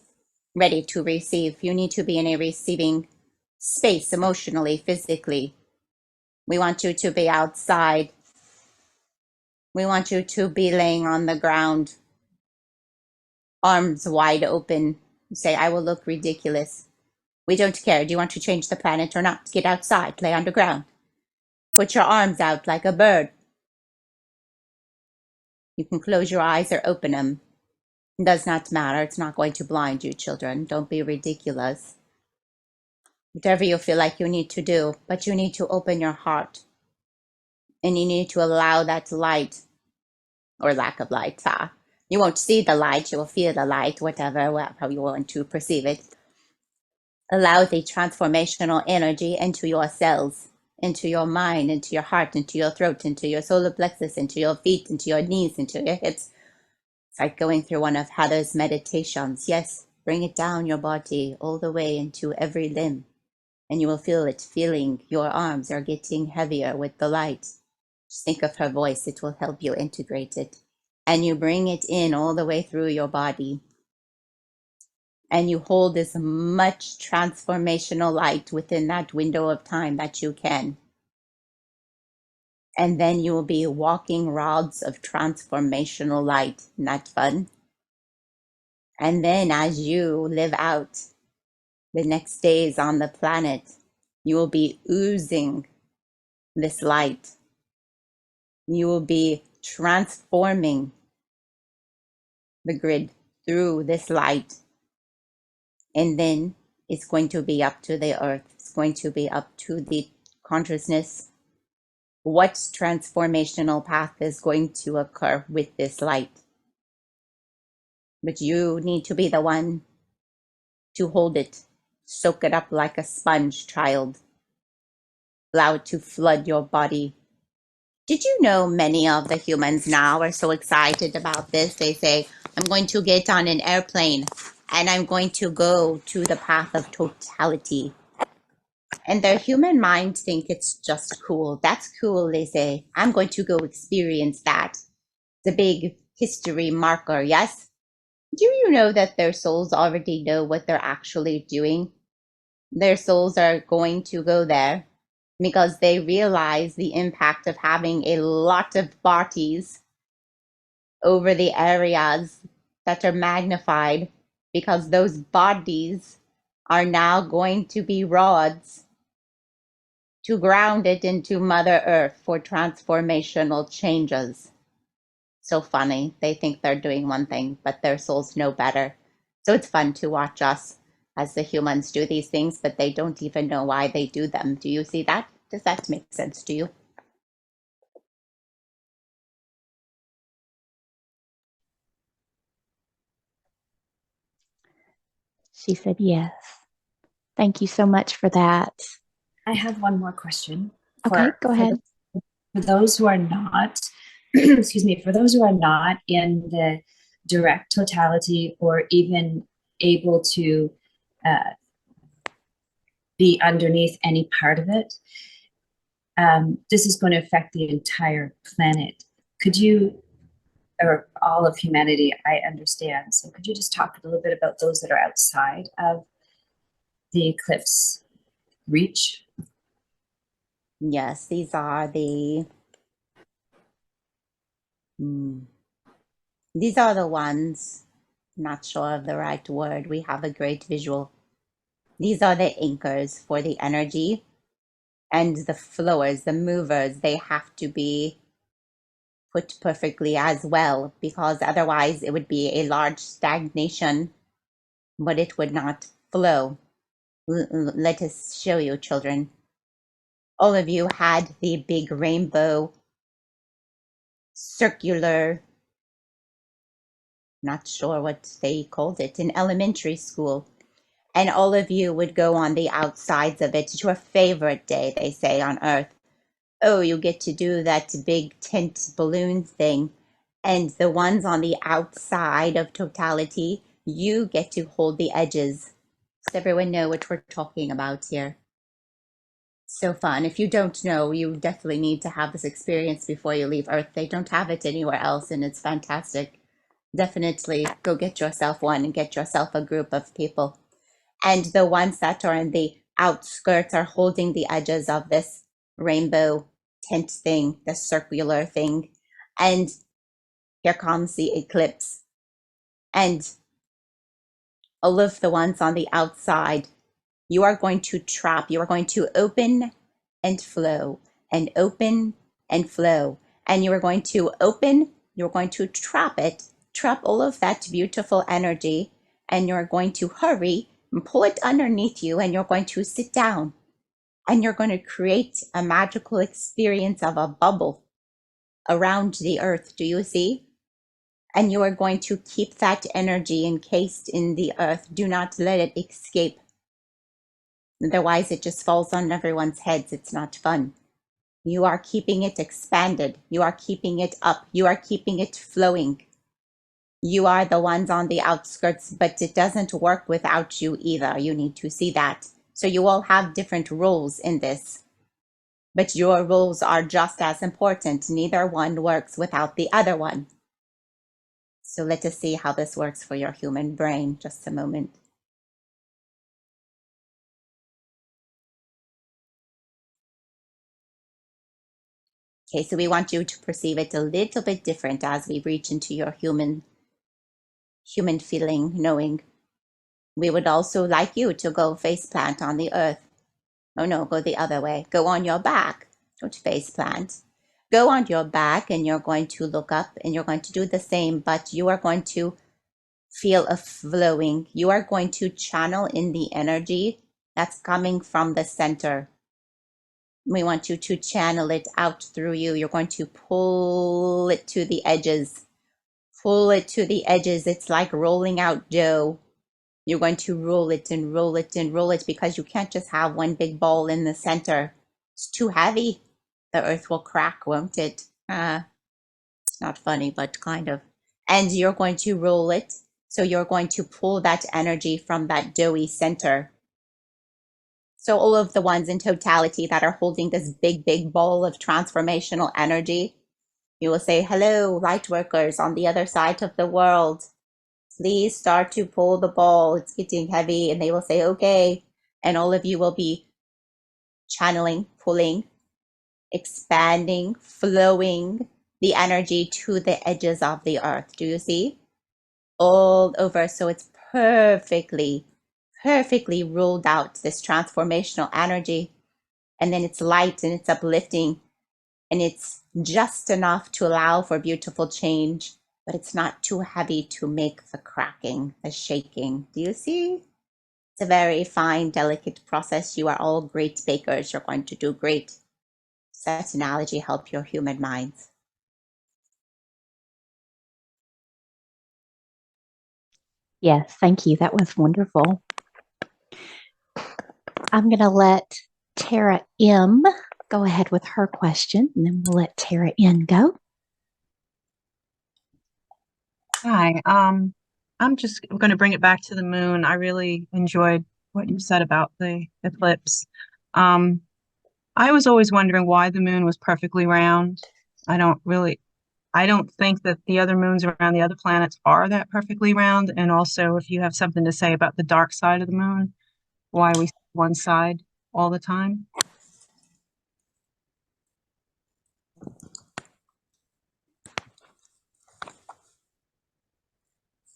ready to receive. You need to be in a receiving space emotionally, physically. We want you to be outside. We want you to be laying on the ground, arms wide open. You say, I will look ridiculous. We don't care. Do you want to change the planet or not? Get outside, lay on the ground. Put your arms out like a bird. You can close your eyes or open them. It does not matter. It's not going to blind you, children. Don't be ridiculous. Whatever you feel like you need to do, but you need to open your heart. And you need to allow that light, or lack of light. You won't see the light, you will feel the light, whatever, how you want to perceive it. Allow the transformational energy into your cells, into your mind, into your heart, into your throat, into your solar plexus, into your feet, into your knees, into your hips. It's like going through one of Heather's meditations. Yes, bring it down your body all the way into every limb. And you will feel it, feeling your arms are getting heavier with the light. Just think of her voice, it will help you integrate it. And you bring it in all the way through your body. And you hold as much transformational light within that window of time that you can. And then you will be walking rods of transformational light. Isn't that fun? And then as you live out the next days on the planet, you will be oozing this light. You will be transforming the grid through this light. And then it's going to be up to the earth. It's going to be up to the consciousness. What transformational path is going to occur with this light? But you need to be the one to hold it. Soak it up like a sponge, child. Allow it to flood your body. Did you know many of the humans now are so excited about this? They say, I'm going to get on an airplane and I'm going to go to the path of totality. And their human minds think it's just cool. That's cool, they say. I'm going to go experience that. The big history marker, yes? Do you know that their souls already know what they're actually doing? Their souls are going to go there because they realize the impact of having a lot of bodies over the areas that are magnified because those bodies are now going to be rods to ground it into Mother Earth for transformational changes. So funny. They think they're doing one thing, but their souls know better. So it's fun to watch us as the humans do these things, but they don't even know why they do them. Do you see that? Does that make sense to you? She said yes. Thank you so much for that. I have one more question. Okay, go ahead. For those who are not, excuse me, for those who are not in the direct totality or even able to be underneath any part of it, this is going to affect the entire planet. Could you, or all of humanity, I understand. So could you just talk a little bit about those that are outside of the eclipse reach? Yes, these are the these are the ones, not sure of the right word. We have a great visual. These are the anchors for the energy, and the flowers, the movers, they have to be put perfectly as well, because otherwise it would be a large stagnation, but it would not flow. Let us show you, children. All of you had the big rainbow, circular, not sure what they called it, in elementary school. And all of you would go on the outsides of it. It's your favorite day, they say, on Earth. Oh, you get to do that big tent balloon thing. And the ones on the outside of totality, you get to hold the edges. Does everyone know what we're talking about here? So fun. If you don't know, you definitely need to have this experience before you leave Earth. They don't have it anywhere else, and it's fantastic. Definitely go get yourself one and get yourself a group of people. And the ones that are in the outskirts are holding the edges of this rainbow tent thing, the circular thing. And here comes the eclipse. And all of the ones on the outside, you are going to trap, you are going to open and flow, and open and flow. And you are going to open, you're going to trap it, trap all of that beautiful energy, and you're going to hurry and pull it underneath you, and you're going to sit down. And you're going to create a magical experience of a bubble around the earth. Do you see? And you are going to keep that energy encased in the earth. Do not let it escape. Otherwise, it just falls on everyone's heads. It's not fun. You are keeping it expanded. You are keeping it up. You are keeping it flowing. You are the ones on the outskirts, but it doesn't work without you either. You need to see that. So you all have different roles in this. But your roles are just as important. Neither one works without the other one. So let us see how this works for your human brain. Just a moment. Okay, so we want you to perceive it a little bit different as we reach into your human feeling, knowing. We would also like you to go face plant on the earth. Oh no, go the other way. Go on your back. Don't face plant. Go on your back, and you're going to look up, and you're going to do the same, but you are going to feel a flowing. You are going to channel in the energy that's coming from the center. We want you to channel it out through you. You're going to pull it to the edges. Pull it to the edges. It's like rolling out dough. You're going to roll it and roll it and roll it, because you can't just have one big ball in the center. It's too heavy. The earth will crack, won't it? It's not funny, but kind of. And you're going to roll it. So you're going to pull that energy from that doughy center. So all of the ones in totality that are holding this big, big ball of transformational energy, you will say, hello, light workers on the other side of the world. Please start to pull the ball. It's getting heavy. And they will say, okay. And all of you will be channeling, pulling, expanding, flowing the energy to the edges of the earth. Do you see? All over. So it's perfectly, perfectly ruled out this transformational energy. And then it's light and it's uplifting and it's just enough to allow for beautiful change, but it's not too heavy to make the cracking, the shaking. Do you see? It's a very fine, delicate process. You are all great bakers. You're going to do great. Does that analogy help your human minds? Yes, thank you. That was wonderful. I'm going to let Tara M go ahead with her question, and then we'll let Tara N go. Hi. I'm just going to bring it back to the moon. I really enjoyed what you said about the eclipse. Um, I was always wondering why the moon was perfectly round. I don't think that the other moons around the other planets are that perfectly round. And also, if you have something to say about the dark side of the moon, why we see one side all the time.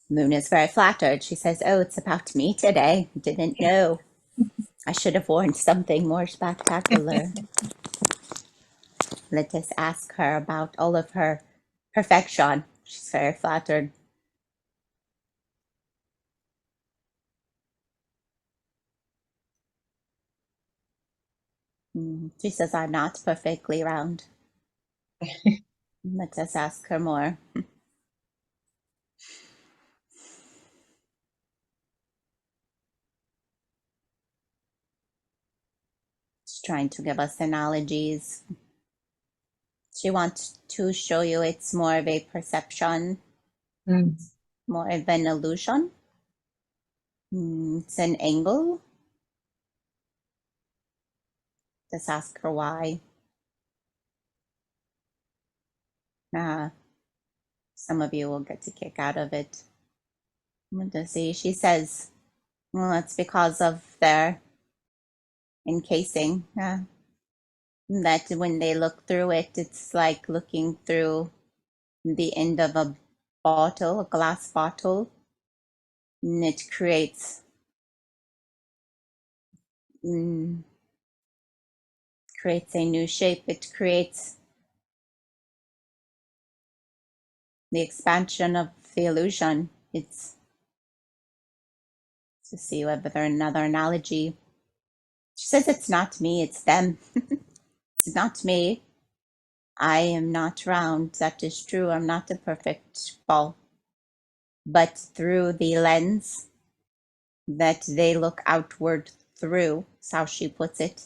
Moon is very flattered. She says, "Oh, it's about me today. Didn't know. I should have worn something more spectacular." Let us ask her about all of her perfection. She's very flattered. She says, "I'm not perfectly round." Let us ask her more. She's trying to give us analogies. She wants to show you it's more of a perception, more of an illusion. It's an angle. Just ask her why. Some of you will get a kick out of it. Let's see. She says, well, it's because of their encasing. That when they look through it, it's like looking through the end of a bottle, a glass bottle, and it creates creates a new shape. It creates the expansion of the illusion. It's to see whether another analogy. She says it's not me, it's them. It's not me. I am not round. That is true. I'm not a perfect ball. But through the lens that they look outward through, is how she puts it,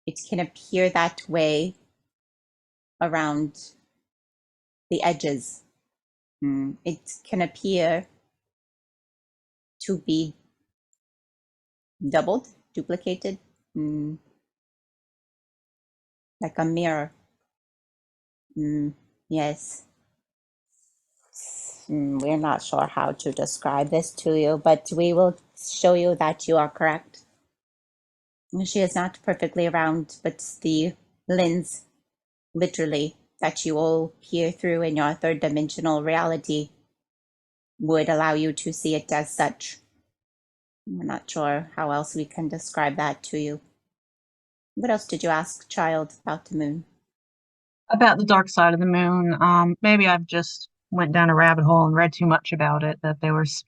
it can appear that way around the edges. It can appear to be doubled, duplicated, like a mirror. Yes. We're not sure how to describe this to you, but we will show you that you are correct. She is not perfectly round, but the lens, literally, that you all peer through in your third dimensional reality would allow you to see it as such. We're not sure how else we can describe that to you. What else did you ask, child, about the moon? About the dark side of the moon. Maybe I've just went down a rabbit hole and read too much about it, that there was,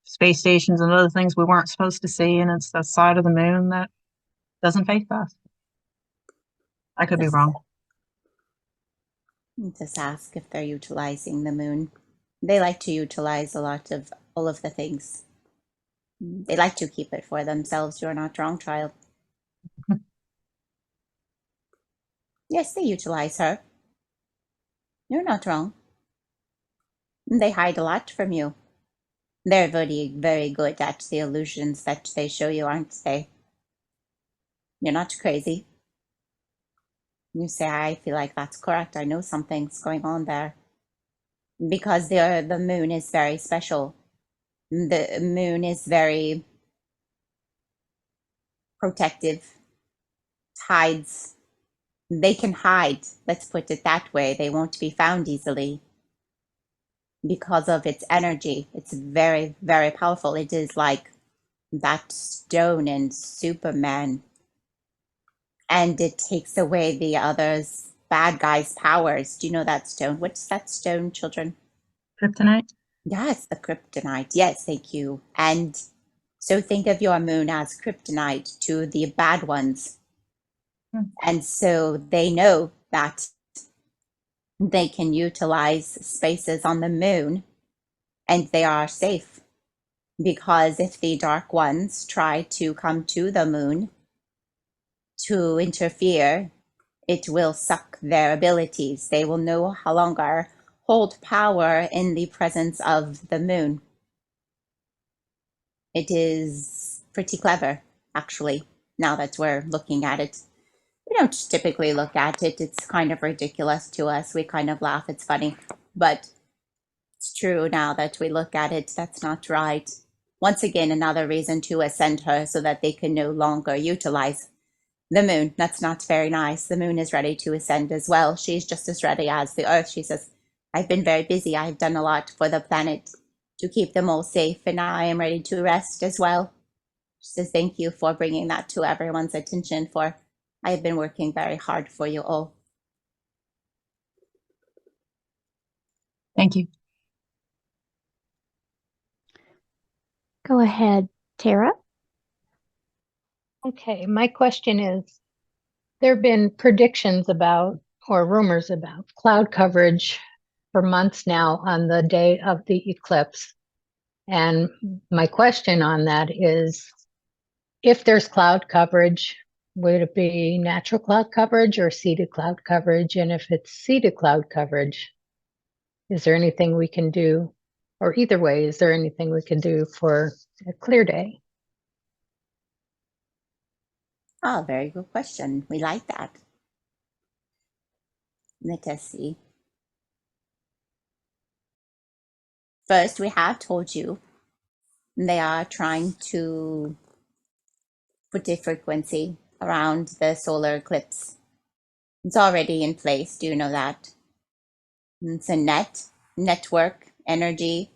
space stations and other things we weren't supposed to see, and it's the side of the moon that doesn't face us. I could be wrong. Just ask if they're utilizing the moon. They like to utilize a lot of all of the things. They like to keep it for themselves. You're not wrong, child. Yes, they utilize her. You're not wrong. They hide a lot from you. They're very, very good at the illusions that they show you, aren't they? You're not crazy. You say, I feel like that's correct. I know something's going on there. Because the moon is very special. The moon is very protective, hides. They can hide, let's put it that way. They won't be found easily. because of its energy. It's very, very powerful. It is like that stone in Superman. And it takes away the others, bad guys' powers. Do you know that stone? What's that stone, children? Kryptonite? Yes, the kryptonite. Yes, thank you. And so think of your moon as kryptonite to the bad ones. And so they know that they can utilize spaces on the moon and they are safe. Because if the dark ones try to come to the moon to interfere, it will suck their abilities. They will no longer hold power in the presence of the moon. It is pretty clever, actually, now that we're looking at it. We don't typically look at it. It's kind of ridiculous to us. We kind of laugh. It's funny. But it's true now that we look at it. That's not right. Once again, another reason to ascend her so that they can no longer utilize the moon. That's not very nice. The moon is ready to ascend as well. She's just as ready as the earth. She says, I've been very busy. I've done a lot for the planet to keep them all safe, and now I am ready to rest as well. She says, thank you for bringing that to everyone's attention, for I have been working very hard for you all. Thank you. Go ahead, Tara. Okay, my question is, there have been predictions about, or rumors about, cloud coverage for months now on the day of the eclipse. And my question on that is, if there's cloud coverage, would it be natural cloud coverage or seeded cloud coverage? And if it's seeded cloud coverage, is there anything we can do? Or either way, is there anything we can do for a clear day? Oh, very good question. We like that. Let us see. First, we have told you they are trying to put a frequency around the solar eclipse. It's already in place. Do you know that? It's a network energy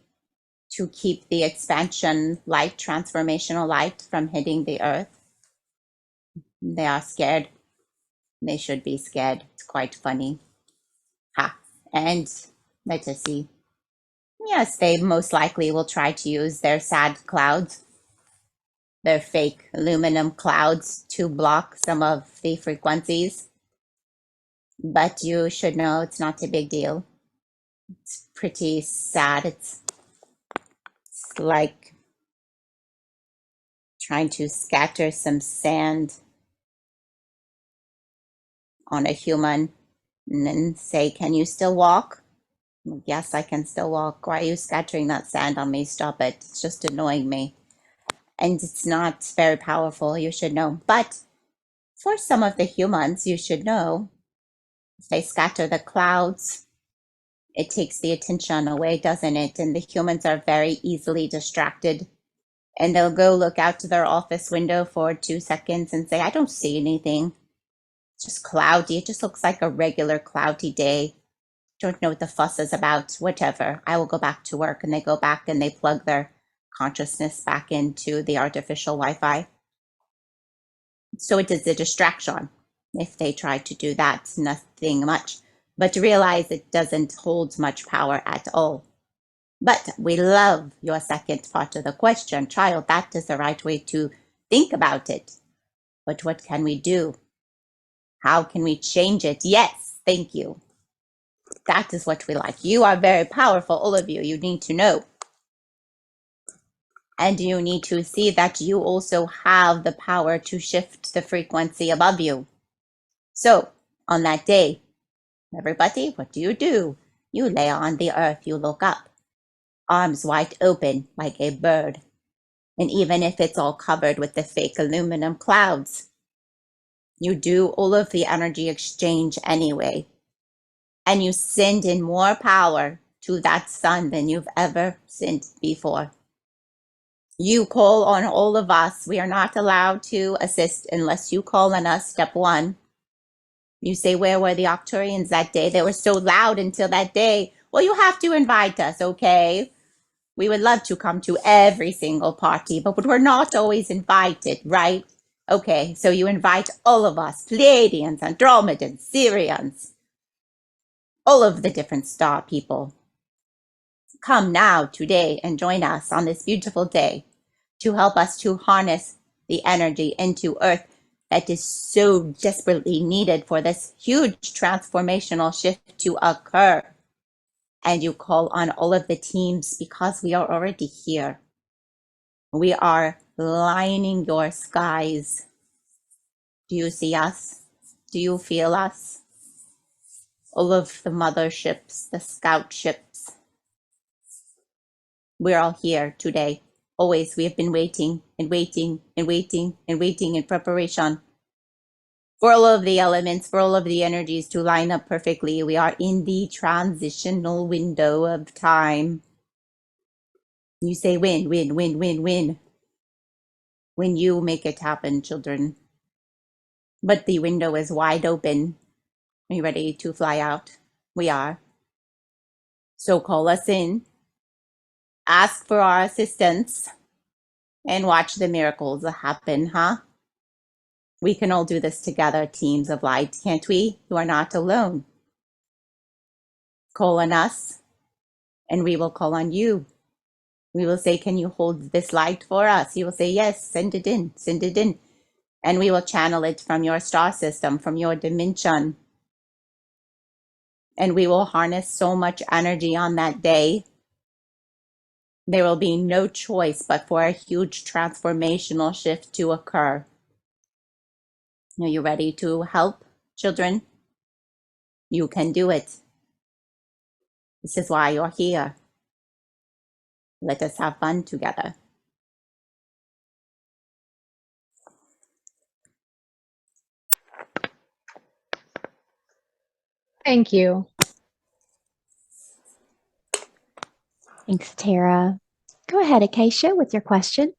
to keep the expansion light, transformational light from hitting the earth. They are scared. They should be scared. It's quite funny. Ha. And let us see. Yes, they most likely will try to use their sad clouds, their fake aluminum clouds, to block some of the frequencies. But you should know it's not a big deal. It's pretty sad. It's like trying to scatter some sand on a human and then say, can you still walk? Yes, I can still walk. Why are you scattering that sand on me? Stop it. It's just annoying me. And it's not very powerful, you should know. But for some of the humans, you should know, if they scatter the clouds, it takes the attention away, doesn't it? And the humans are very easily distracted. And they'll go look out to their office window for 2 seconds and say, I don't see anything. It's just cloudy. It just looks like a regular cloudy day. Don't know what the fuss is about. Whatever. I will go back to work. And they go back and they plug their consciousness back into the artificial Wi-Fi. So it is a distraction. If they try to do that, it's nothing much. But realize it doesn't hold much power at all. But we love your second part of the question, child. That is the right way to think about it. But what can we do? How can we change it? Yes, thank you. That is what we like. You are very powerful, all of you. You need to know. And you need to see that you also have the power to shift the frequency above you. So, on that day, everybody, what do? You lay on the earth, you look up, arms wide open like a bird. And even if it's all covered with the fake aluminum clouds, you do all of the energy exchange anyway. And you send in more power to that sun than you've ever sent before. You call on all of us. We are not allowed to assist unless you call on us, step one. You say, where were the Octurians that day? They were so loud until that day Well, you have to invite us, okay? We would love to come to every single party, but we're not always invited, right? Okay, so you invite all of us, Pleiadians, Andromedans, Sirians, all of the different star people. Come now, today, and join us on this beautiful day to help us to harness the energy into Earth that is so desperately needed for this huge transformational shift to occur. And you call on all of the teams because we are already here. We are lining your skies. Do you see us? Do you feel us? All of the motherships, the scout ships. We're all here today. Always, we have been waiting and waiting and waiting and waiting in preparation for all of the elements, for all of the energies to line up perfectly. We are in the transitional window of time. You say win, win, win, win, win. When you make it happen, children. But the window is wide open. Are you ready to fly out? We are. So call us in, ask for our assistance, and watch the miracles happen, huh? We can all do this together, teams of light, can't we? You are not alone. Call on us, and we will call on you. We will say, can you hold this light for us? You will say, yes, send it in, send it in. And we will channel it from your star system, from your dimension. And we will harness so much energy on that day. There will be no choice but for a huge transformational shift to occur. Are you ready to help, children? You can do it. This is why you're here. Let us have fun together. Thank you. Thanks, Tara. Go ahead, Acacia, with your question.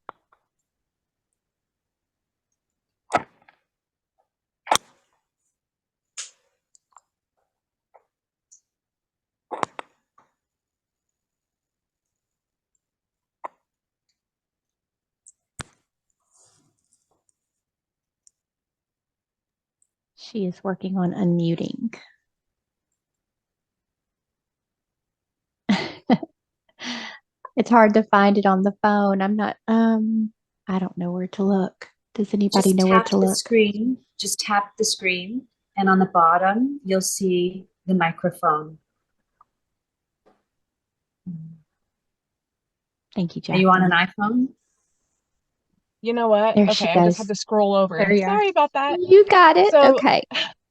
She is working on unmuting. It's hard to find it on the phone. I don't know where to look. Does anybody Just know where tap to the look? screen. Just tap the screen, and on the bottom you'll see the microphone. Thank you, Are you on an Jacqueline. iPhone? You know what? There she Okay, I just had goes. to scroll over. There you are. Sorry about that. You got it. So Okay.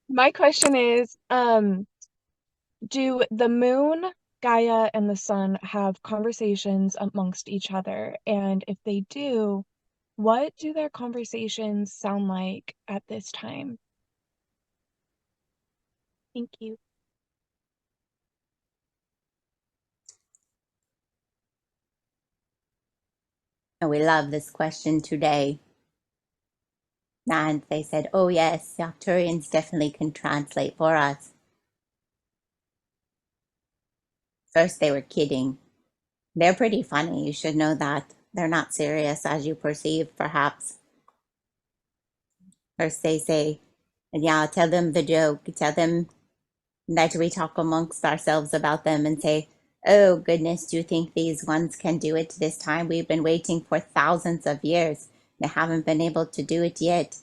my question is, do the moon, Gaia, and the sun have conversations amongst each other? And if they do, what do their conversations sound like at this time? Thank you. And we love this question today. And they said, oh yes, the Arcturians definitely can translate for us. First they were kidding. They're pretty funny, you should know that. They're not serious as you perceive, perhaps. First they say, yeah, tell them the joke. Tell them that we talk amongst ourselves about them and say, oh goodness, do you think these ones can do it this time? We've been waiting for thousands of years. They haven't been able to do it yet.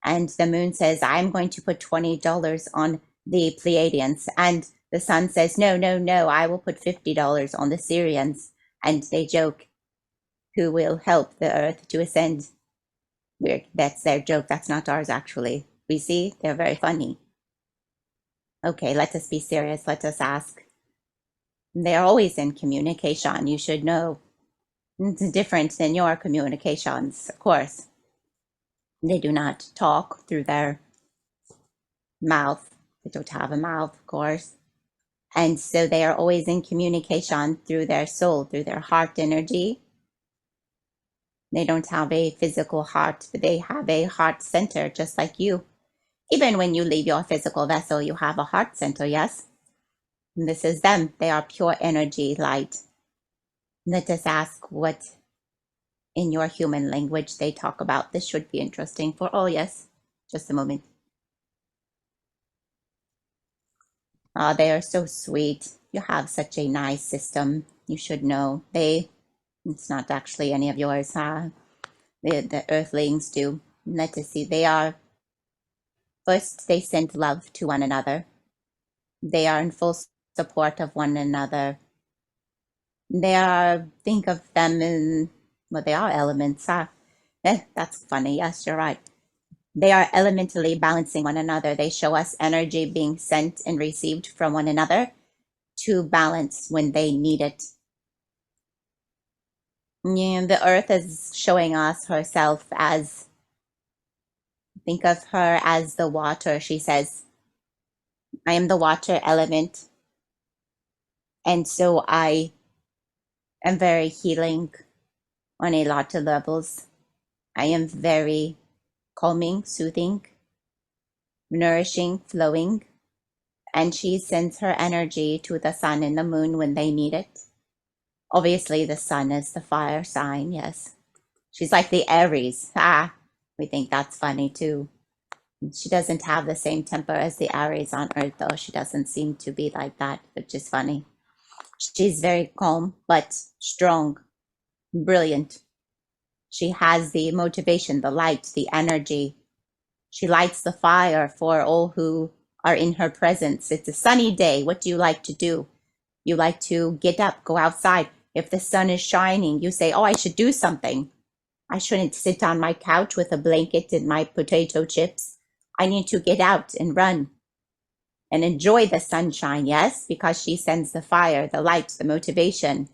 And the moon says, I'm going to put $20 on the Pleiadians. And the sun says, no, no, no, I will put $50 on the Syrians. And they joke, who will help the earth to ascend. Weird. That's their joke. That's not ours, actually. We see, they're very funny. Okay, let us be serious. Let us ask. They're always in communication, you should know. It's different than your communications, of course. They do not talk through their mouth. They don't have a mouth, of course. And so they are always in communication through their soul, through their heart energy. They don't have a physical heart, but they have a heart center, just like you. Even when you leave your physical vessel, you have a heart center, yes? And this is them. They are pure energy, light. Let us ask what in your human language they talk about. This should be interesting for all. Yes, just a moment. Oh, they are so sweet. You have such a nice system. You should know. It's not actually any of yours, huh? The earthlings do. Let us see. First, they send love to one another. They are in full support of one another. Think of them in, well, they are elements, huh? That's funny. Yes, you're right. They are elementally balancing one another. They show us energy being sent and received from one another to balance when they need it. Yeah, the earth is showing us herself as, think of her as the water. She says, I am the water element. And so I am very healing on a lot of levels. I am very calming, soothing, nourishing, flowing. And she sends her energy to the sun and the moon when they need it. Obviously, the sun is the fire sign, yes. She's like the Aries. We think that's funny too. She doesn't have the same temper as the Aries on Earth, though. She doesn't seem to be like that, which is funny. She's very calm, but strong, brilliant. She has the motivation, the light, the energy. She lights the fire for all who are in her presence. It's a sunny day. What do you like to do? You like to get up, go outside. If the sun is shining, you say, oh, I should do something. I shouldn't sit on my couch with a blanket and my potato chips. I need to get out and run and enjoy the sunshine, yes, because she sends the fire, the light, the motivation.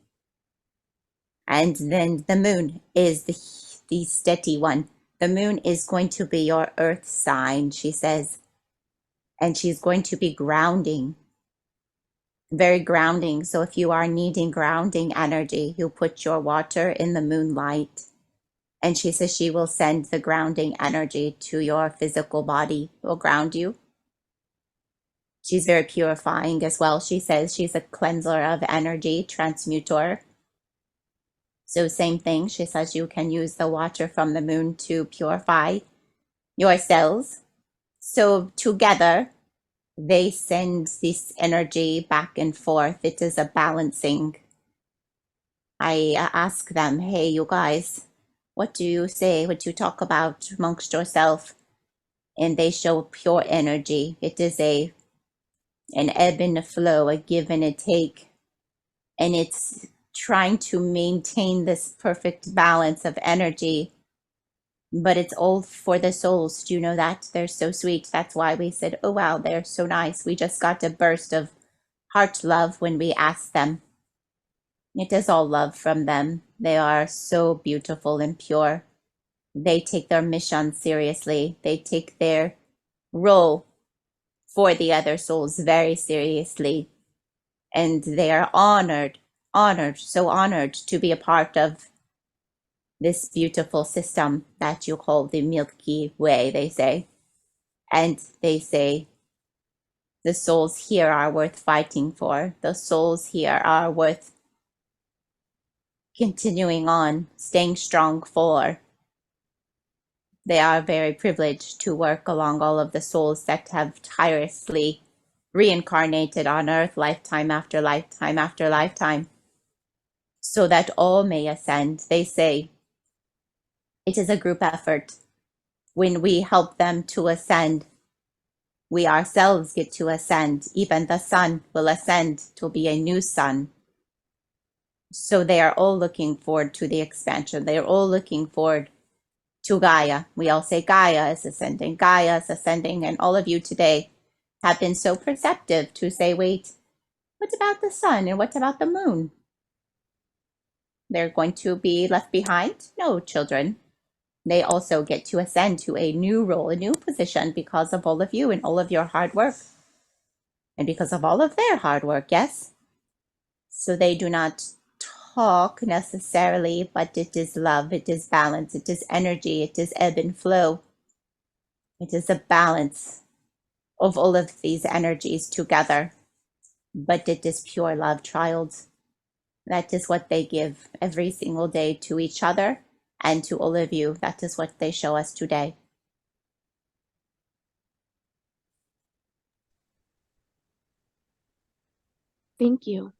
And then the moon is the steady one. The moon is going to be your earth sign, she says. And she's going to be grounding, very grounding. So if you are needing grounding energy, you put your water in the moonlight. And she says she will send the grounding energy to your physical body, will ground you. She's very purifying as well. She says she's a cleanser of energy, transmutor. So same thing, she says you can use the water from the moon to purify your cells. So together, they send this energy back and forth. It is a balancing. I ask them, hey, you guys, what do you say? What do you talk about amongst yourself? And they show pure energy. It is an ebb and a flow, a give and a take. And it's trying to maintain this perfect balance of energy. But it's all for the souls. Do you know that? They're so sweet. That's why we said, oh, wow, they're so nice. We just got a burst of heart love when we asked them. It is all love from them. They are so beautiful and pure. They take their mission seriously. They take their role for the other souls very seriously. And they are honored, so honored to be a part of this beautiful system that you call the Milky Way, they say. And they say the souls here are worth fighting for. The souls here are worth continuing on, staying strong for. They are very privileged to work along all of the souls that have tirelessly reincarnated on Earth lifetime after lifetime after lifetime, so that all may ascend. They say it is a group effort. When we help them to ascend, we ourselves get to ascend. Even the sun will ascend to be a new sun. So they are all looking forward to the expansion. They are all looking forward to Gaia. We all say Gaia is ascending, Gaia is ascending. And all of you today have been so perceptive to say, wait, what about the sun and what about the moon? They're going to be left behind? No, children. They also get to ascend to a new role, a new position because of all of you and all of your hard work. And because of all of their hard work, yes? So they do not talk necessarily, but it is love, it is balance, it is energy, it is ebb and flow. It is a balance of all of these energies together. but it is pure love, child. That is what they give every single day to each other and to all of you. That is what they show us today. Thank you.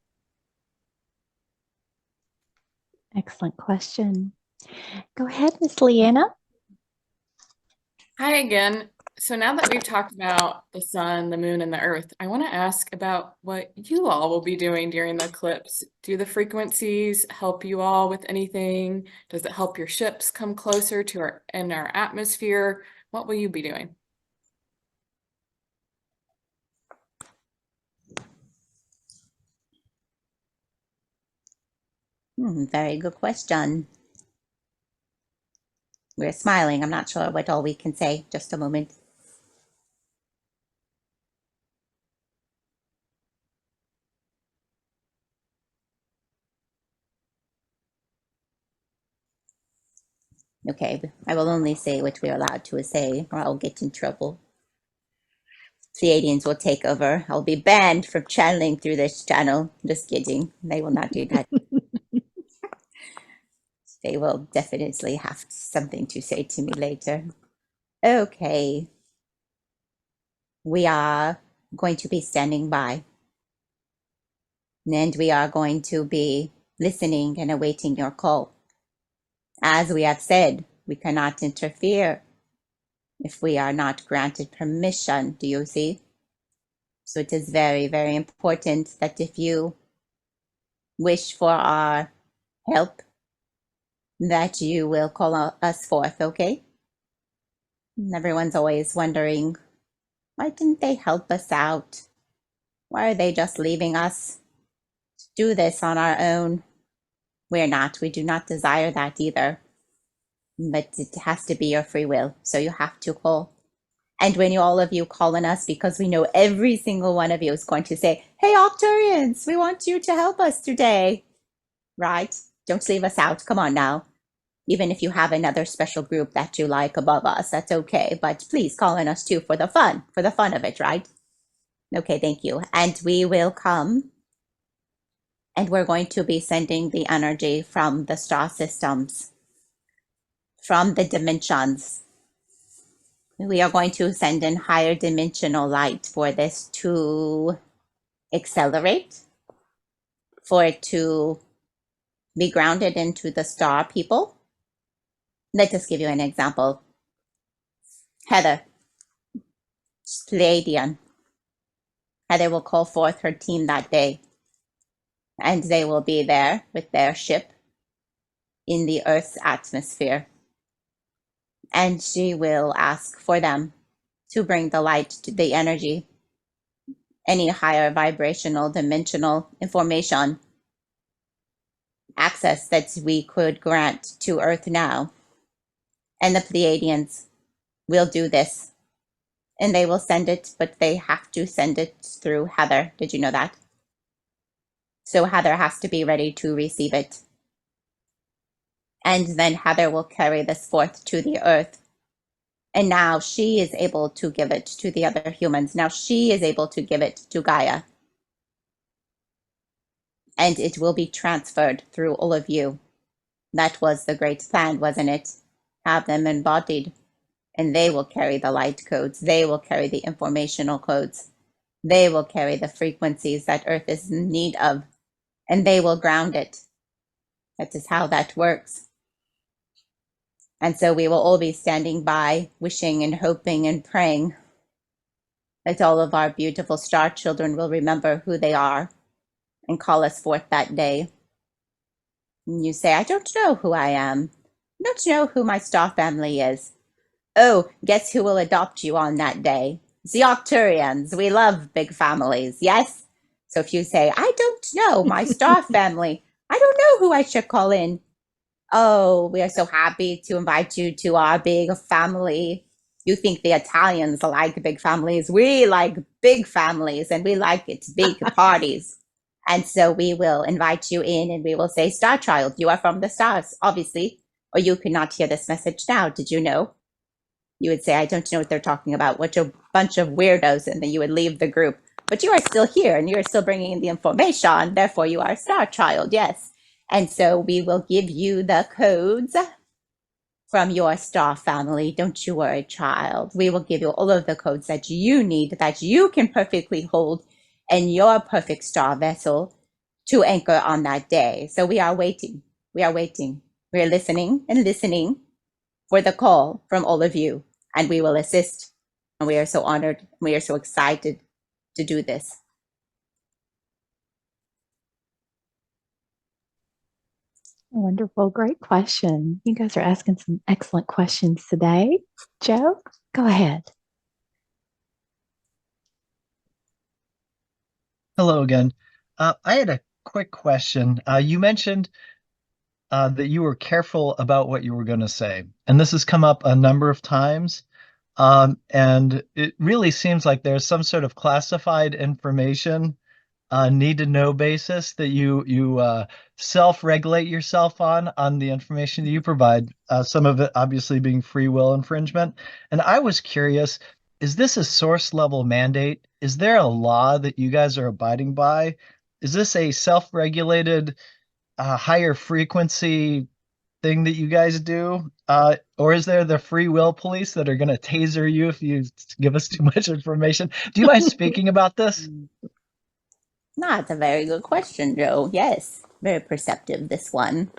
Excellent question. Go ahead, Miss Leanna. Hi again. So now that we've talked about the sun, the moon, and the earth, I want to ask about what you all will be doing during the eclipse. Do the frequencies help you all with anything? Does it help your ships come closer to our atmosphere? What will you be doing? Very good question. We're smiling. I'm not sure what all we can say. Just a moment. Okay, I will only say what we're allowed to say, or I'll get in trouble. Pleiadians will take over. I'll be banned from channeling through this channel. Just kidding. They will not do that. They will definitely have something to say to me later. Okay. We are going to be standing by. And we are going to be listening and awaiting your call. As we have said, we cannot interfere if we are not granted permission, do you see? So it is very, very important that if you wish for our help, that you will call us forth, okay? And everyone's always wondering, why didn't they help us out? Why are they just leaving us to do this on our own? We're not. We do not desire that either. But it has to be your free will, so you have to call. And when all of you call on us, because we know every single one of you is going to say, hey, Octurians, we want you to help us today. Right? Don't leave us out. Come on now. Even if you have another special group that you like above us, that's okay. But please call on us too for the fun of it, right? Okay, thank you. And we will come. And we're going to be sending the energy from the star systems, from the dimensions. We are going to send in higher dimensional light for this to accelerate, for it to be grounded into the star people. Let us give you an example. Heather, Pleiadian. Heather will call forth her team that day, and they will be there with their ship in the Earth's atmosphere. And she will ask for them to bring the light, to the energy, any higher vibrational, dimensional information, access that we could grant to Earth now. And the Pleiadians will do this. And they will send it, but they have to send it through Heather. Did you know that? So Heather has to be ready to receive it. And then Heather will carry this forth to the Earth. And now she is able to give it to the other humans. Now she is able to give it to Gaia. And it will be transferred through all of you. That was the great plan, wasn't it? Have them embodied. And they will carry the light codes. They will carry the informational codes. They will carry the frequencies that Earth is in need of. And they will ground it. That is how that works. And so we will all be standing by, wishing and hoping and praying that all of our beautiful star children will remember who they are and call us forth that day. And you say, I don't know who I am. I don't know who my star family is. Oh, guess who will adopt you on that day? The Octurians. We love big families, yes? So if you say, I don't know my star family, I don't know who I should call in. Oh, we are so happy to invite you to our big family. You think the Italians like big families. We like big families, and we like it big parties. And so we will invite you in and we will say, Star Child, you are from the stars, obviously, or you could not hear this message now. Did you know? You would say, I don't know what they're talking about. What a bunch of weirdos. And then you would leave the group. But you are still here and you're still bringing in the information. Therefore, you are a star child, yes. And so we will give you the codes from your star family. Don't you worry, child. We will give you all of the codes that you need, that you can perfectly hold in your perfect star vessel to anchor on that day. So we are waiting. We are waiting. We are listening and listening for the call from all of you, and we will assist. And we are so honored. We are so excited to do this. Wonderful. Great question. You guys are asking some excellent questions today. Joe, go ahead. Hello again. I had a quick question. You mentioned that you were careful about what you were going to say, and this has come up a number of times. And it really seems like there's some sort of classified information, need to know basis that you self-regulate yourself on the information that you provide. Some of it obviously being free will infringement. And I was curious, is this a source level mandate? Is there a law that you guys are abiding by? Is this a self-regulated higher frequency thing that you guys do? Or is there the free will police that are going to taser you if you give us too much information? Do you mind speaking about this? That's a very good question, Joe. Yes, very perceptive, this one.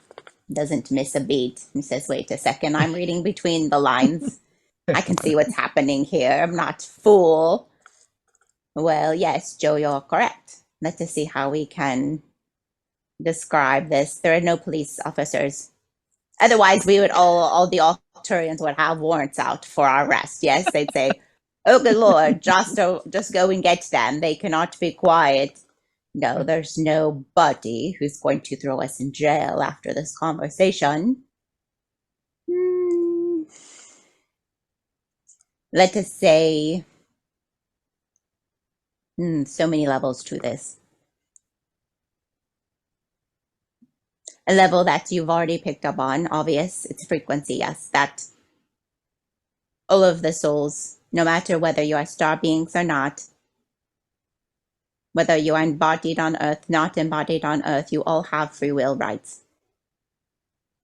Doesn't miss a beat. He says, wait a second, I'm reading between the lines. I can see what's happening here. I'm not fool. Well, yes, Joe, you're correct. Let's just see how we can describe this. There are no police officers. Otherwise, we would all the Alturians would have warrants out for our arrest. Yes, they'd say, "Oh, good Lord, just go and get them. They cannot be quiet." No, there's nobody who's going to throw us in jail after this conversation. Let us say, so many levels to this. A level that you've already picked up on, obvious, it's frequency, yes, that all of the souls, no matter whether you are star beings or not, whether you are embodied on Earth, not embodied on Earth, you all have free will rights.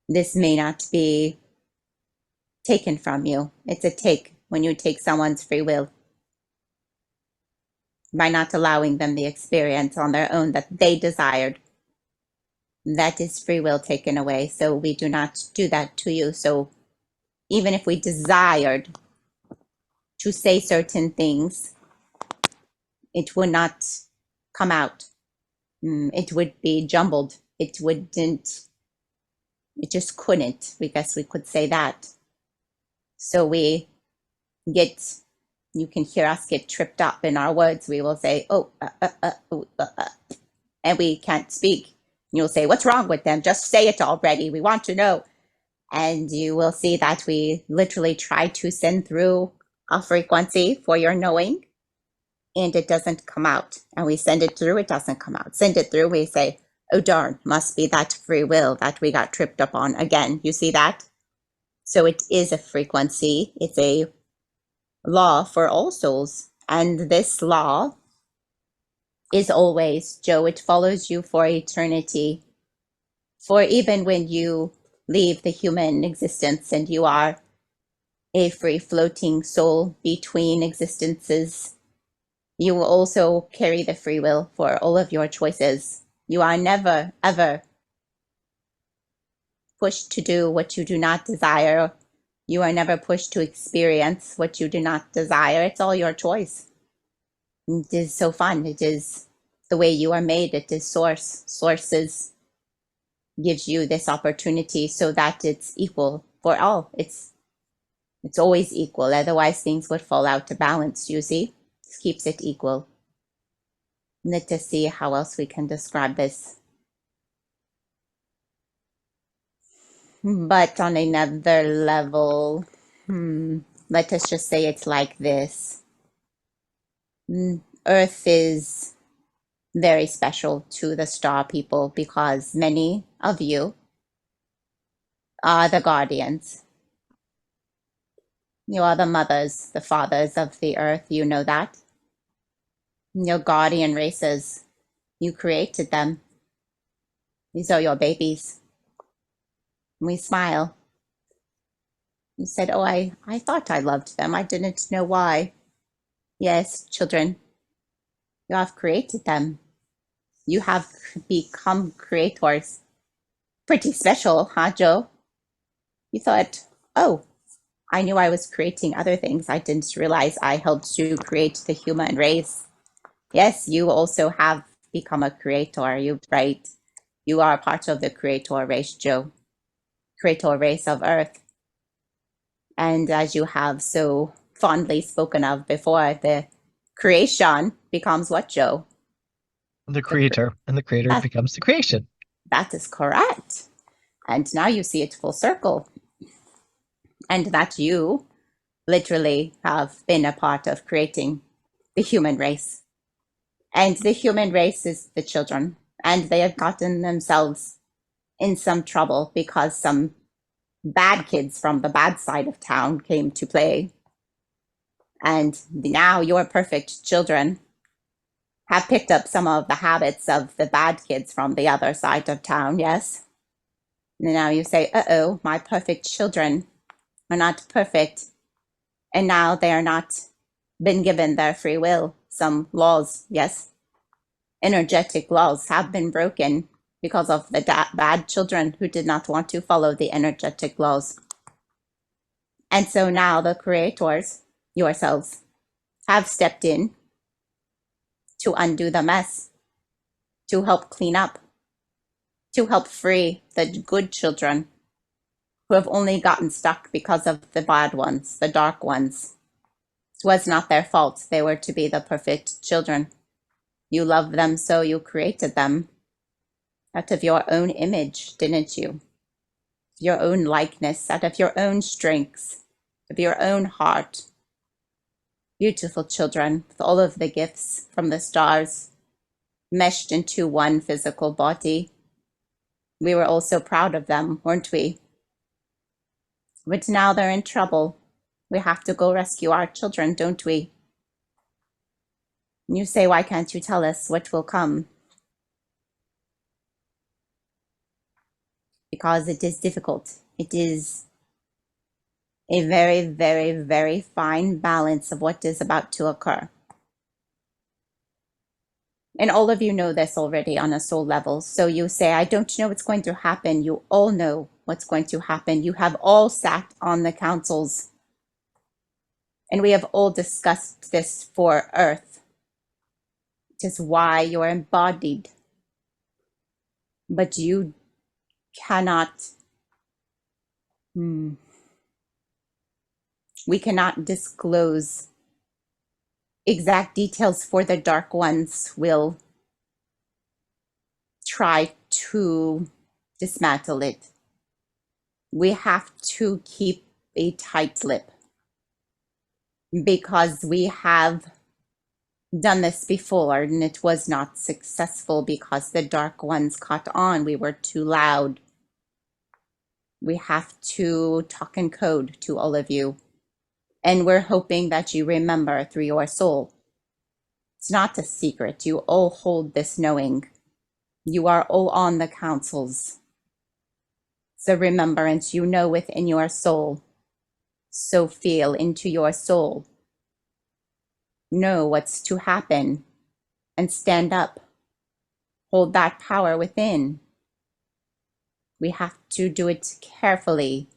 This may not be taken from you. It's a take when you take someone's free will by not allowing them the experience on their own that they desired. That is free will taken away. So we do not do that to you. So even if we desired to say certain things, it would not come out. It would be jumbled. It just couldn't. We guess we could say that. So you can hear us get tripped up in our words. We will say, and we can't speak. You'll say, what's wrong with them? Just say it already. We want to know. And you will see that we literally try to send through a frequency for your knowing, and it doesn't come out. And we send it through, it doesn't come out. Send it through, we say, oh darn, must be that free will that we got tripped up on again. You see that? So it is a frequency. It's a law for all souls. And this law is always, Joe, it follows you for eternity. For even when you leave the human existence and you are a free floating soul between existences, you will also carry the free will for all of your choices. You are never, ever pushed to do what you do not desire. You are never pushed to experience what you do not desire. It's all your choice. It is so fun. It is the way you are made. It is sources gives you this opportunity so that it's equal for all. It's always equal. Otherwise, things would fall out of balance. You see, this keeps it equal. Let's just see how else we can describe this. But on another level, let us just say it's like this. Earth is very special to the star people because many of you are the guardians. You are the mothers, the fathers of the earth. You know that. Your guardian races, you created them. These are your babies. We smile. You said, oh, I thought I loved them. I didn't know why. Yes, children, you have created them. You have become creators. Pretty special, huh, Joe? You thought, oh, I knew I was creating other things. I didn't realize I helped to create the human race. Yes, you also have become a creator. You're right. You are part of the creator race, Joe. Creator race of Earth. And as you have so fondly spoken of before, the creation becomes what, Joe? The creator, and the creator That, becomes the creation. that is correct. And now you see it full circle. And that you literally have been a part of creating the human race. And the human race is the children. And they have gotten themselves in some trouble because some bad kids from the bad side of town came to play. And now your perfect children have picked up some of the habits of the bad kids from the other side of town, yes? And now you say, uh-oh, my perfect children are not perfect. And now they are not been given their free will. Some laws, yes? Energetic laws have been broken because of the bad children who did not want to follow the energetic laws. And so now the creators, yourselves, have stepped in to undo the mess, to help clean up, to help free the good children who have only gotten stuck because of the bad ones, the dark ones. It was not their fault. They were to be the perfect children. You loved them, so you created them out of your own image, didn't you? Your own likeness, out of your own strengths, of your own heart. Beautiful children with all of the gifts from the stars meshed into one physical body. We were all so proud of them, weren't we? But now they're in trouble. We have to go rescue our children, don't we? You say, why can't you tell us what will come? Because it is difficult. It is a very, very, very fine balance of what is about to occur. And all of you know this already on a soul level. So you say, I don't know what's going to happen. You all know what's going to happen. You have all sat on the councils. And we have all discussed this for Earth. It is why you're embodied. But you cannot, we cannot disclose exact details, for the dark ones will try to dismantle it. We have to keep a tight lip because we have done this before and it was not successful because the dark ones caught on. We were too loud. We have to talk in code to all of you. And we're hoping that you remember through your soul. It's not a secret. You all hold this knowing. You are all on the councils. So remembrance, you know within your soul. So feel into your soul. Know what's to happen and stand up. Hold that power within. We have to do it carefully.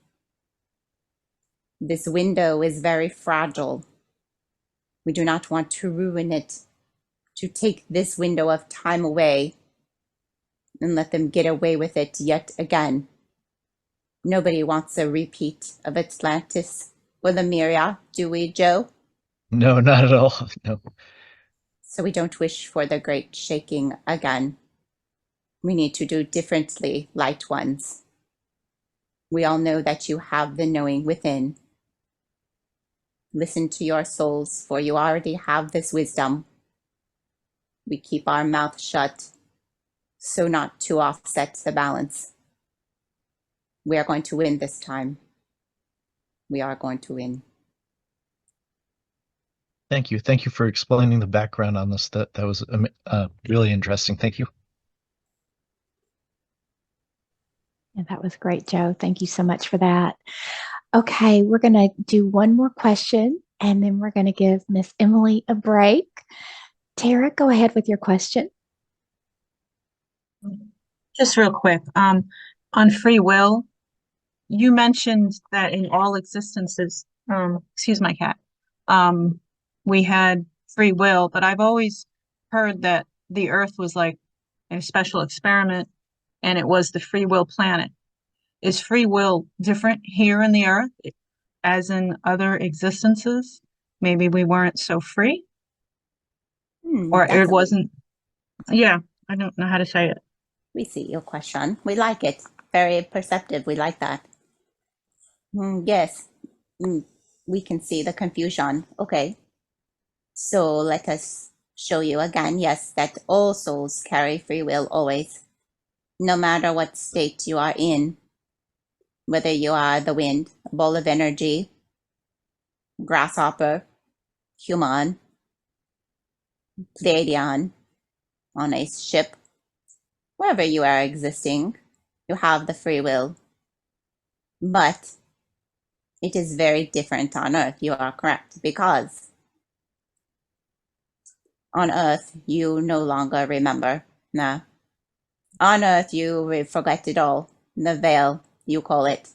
This window is very fragile. We do not want to ruin it, to take this window of time away and let them get away with it yet again. Nobody wants a repeat of Atlantis or Lemuria, do we, Joe? No, not at all. No. So we don't wish for the great shaking again. We need to do differently, light ones. We all know that you have the knowing within. Listen to your souls, for you already have this wisdom. We keep our mouth shut, so not to offset the balance. We are going to win this time. We are going to win. Thank you. Thank you for explaining the background on this. That was really interesting. Thank you. And that was great, Joe. Thank you so much for that. Okay, we're going to do one more question and then we're going to give Miss Emily a break. Tara, go ahead with your question. Just real quick, on free will, you mentioned that in all existences, excuse my cat, we had free will, but I've always heard that the Earth was like a special experiment and it was the free will planet. Is free will different here in the Earth as in other existences? Maybe we weren't so free, or it wasn't. Yeah, I don't know how to say it. We see your question. We like it. Very perceptive. We like that. Yes, we can see the confusion. Okay. So let us show you again, yes, that all souls carry free will always, no matter what state you are in, whether you are the wind, a ball of energy, grasshopper, human, Pleiadian, on a ship, wherever you are existing, you have the free will. But it is very different on Earth, you are correct, because on Earth, you no longer remember. No. On Earth, you forget it all. The veil, you call it,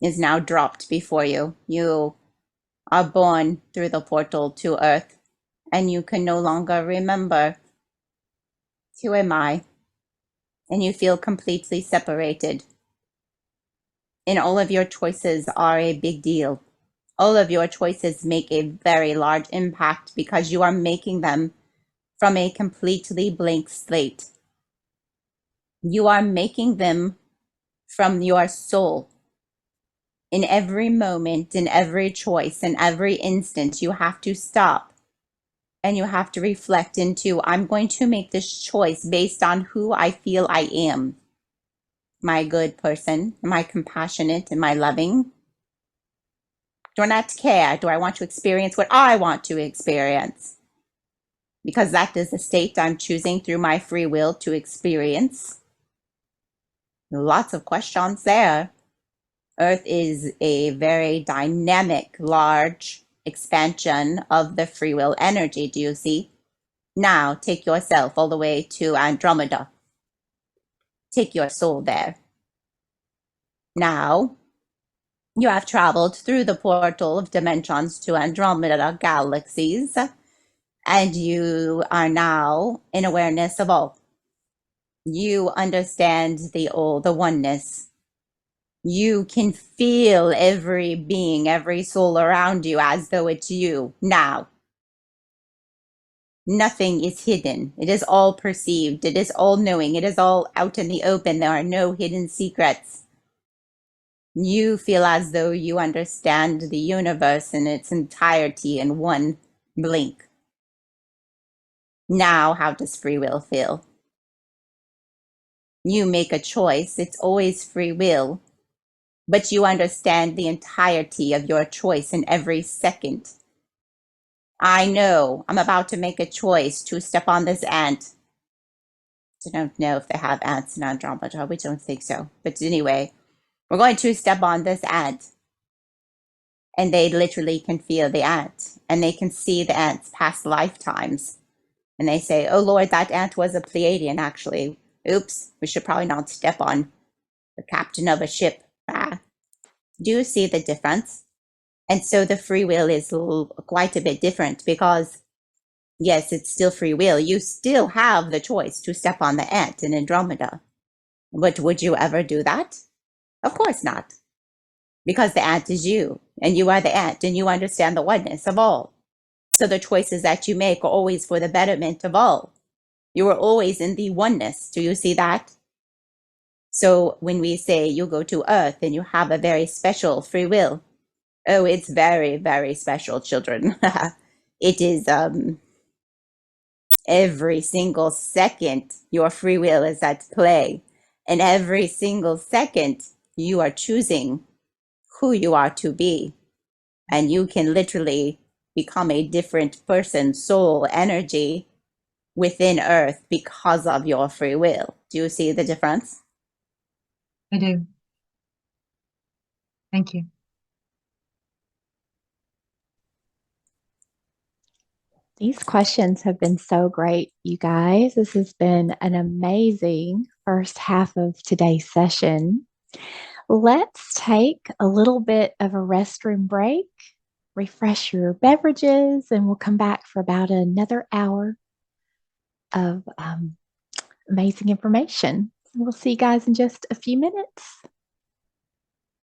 is now dropped before you. You are born through the portal to Earth, and you can no longer remember, who am I? And you feel completely separated. And all of your choices are a big deal. All of your choices make a very large impact because you are making them from a completely blank slate. You are making them from your soul. In every moment, in every choice, in every instant, you have to stop and you have to reflect into, I'm going to make this choice based on who I feel I am. Am I a good person? Am I compassionate? Am I loving? Do I not care? Do I want to experience what I want to experience? Because that is the state I'm choosing through my free will to experience. Lots of questions there. Earth is a very dynamic, large expansion of the free will energy. Do you see? Now, take yourself all the way to Andromeda. Take your soul there. Now, you have traveled through the portal of dimensions to Andromeda galaxies, and you are now in awareness of all. You understand the oneness. You can feel every being, every soul around you as though it's you now. Nothing is hidden. It is all perceived. It is all knowing. It is all out in the open. There are no hidden secrets. You feel as though you understand the universe in its entirety in one blink. Now, how does free will feel? You make a choice. It's always free will. But you understand the entirety of your choice in every second. I know I'm about to make a choice to step on this ant. I don't know if they have ants in Andromeda. We don't think so. But anyway, we're going to step on this ant. And they literally can feel the ant. And they can see the ant's past lifetimes. And they say, oh Lord, that ant was a Pleiadian actually. Oops, we should probably not step on the captain of a ship. Do you see the difference? And so the free will is quite a bit different because, yes, it's still free will. You still have the choice to step on the ant in Andromeda. But would you ever do that? Of course not. Because the ant is you, and you are the ant, and you understand the oneness of all. So the choices that you make are always for the betterment of all. You are always in the oneness. Do you see that? So when we say you go to Earth and you have a very special free will, oh, it's very, very special, children. It is every single second your free will is at play. And every single second you are choosing who you are to be. And you can literally become a different person, soul, energy within Earth because of your free will. Do you see the difference? I do. Thank you. These questions have been so great, you guys. This has been an amazing first half of today's session. Let's take a little bit of a restroom break, refresh your beverages, and we'll come back for about another hour of amazing information. We'll see you guys in just a few minutes.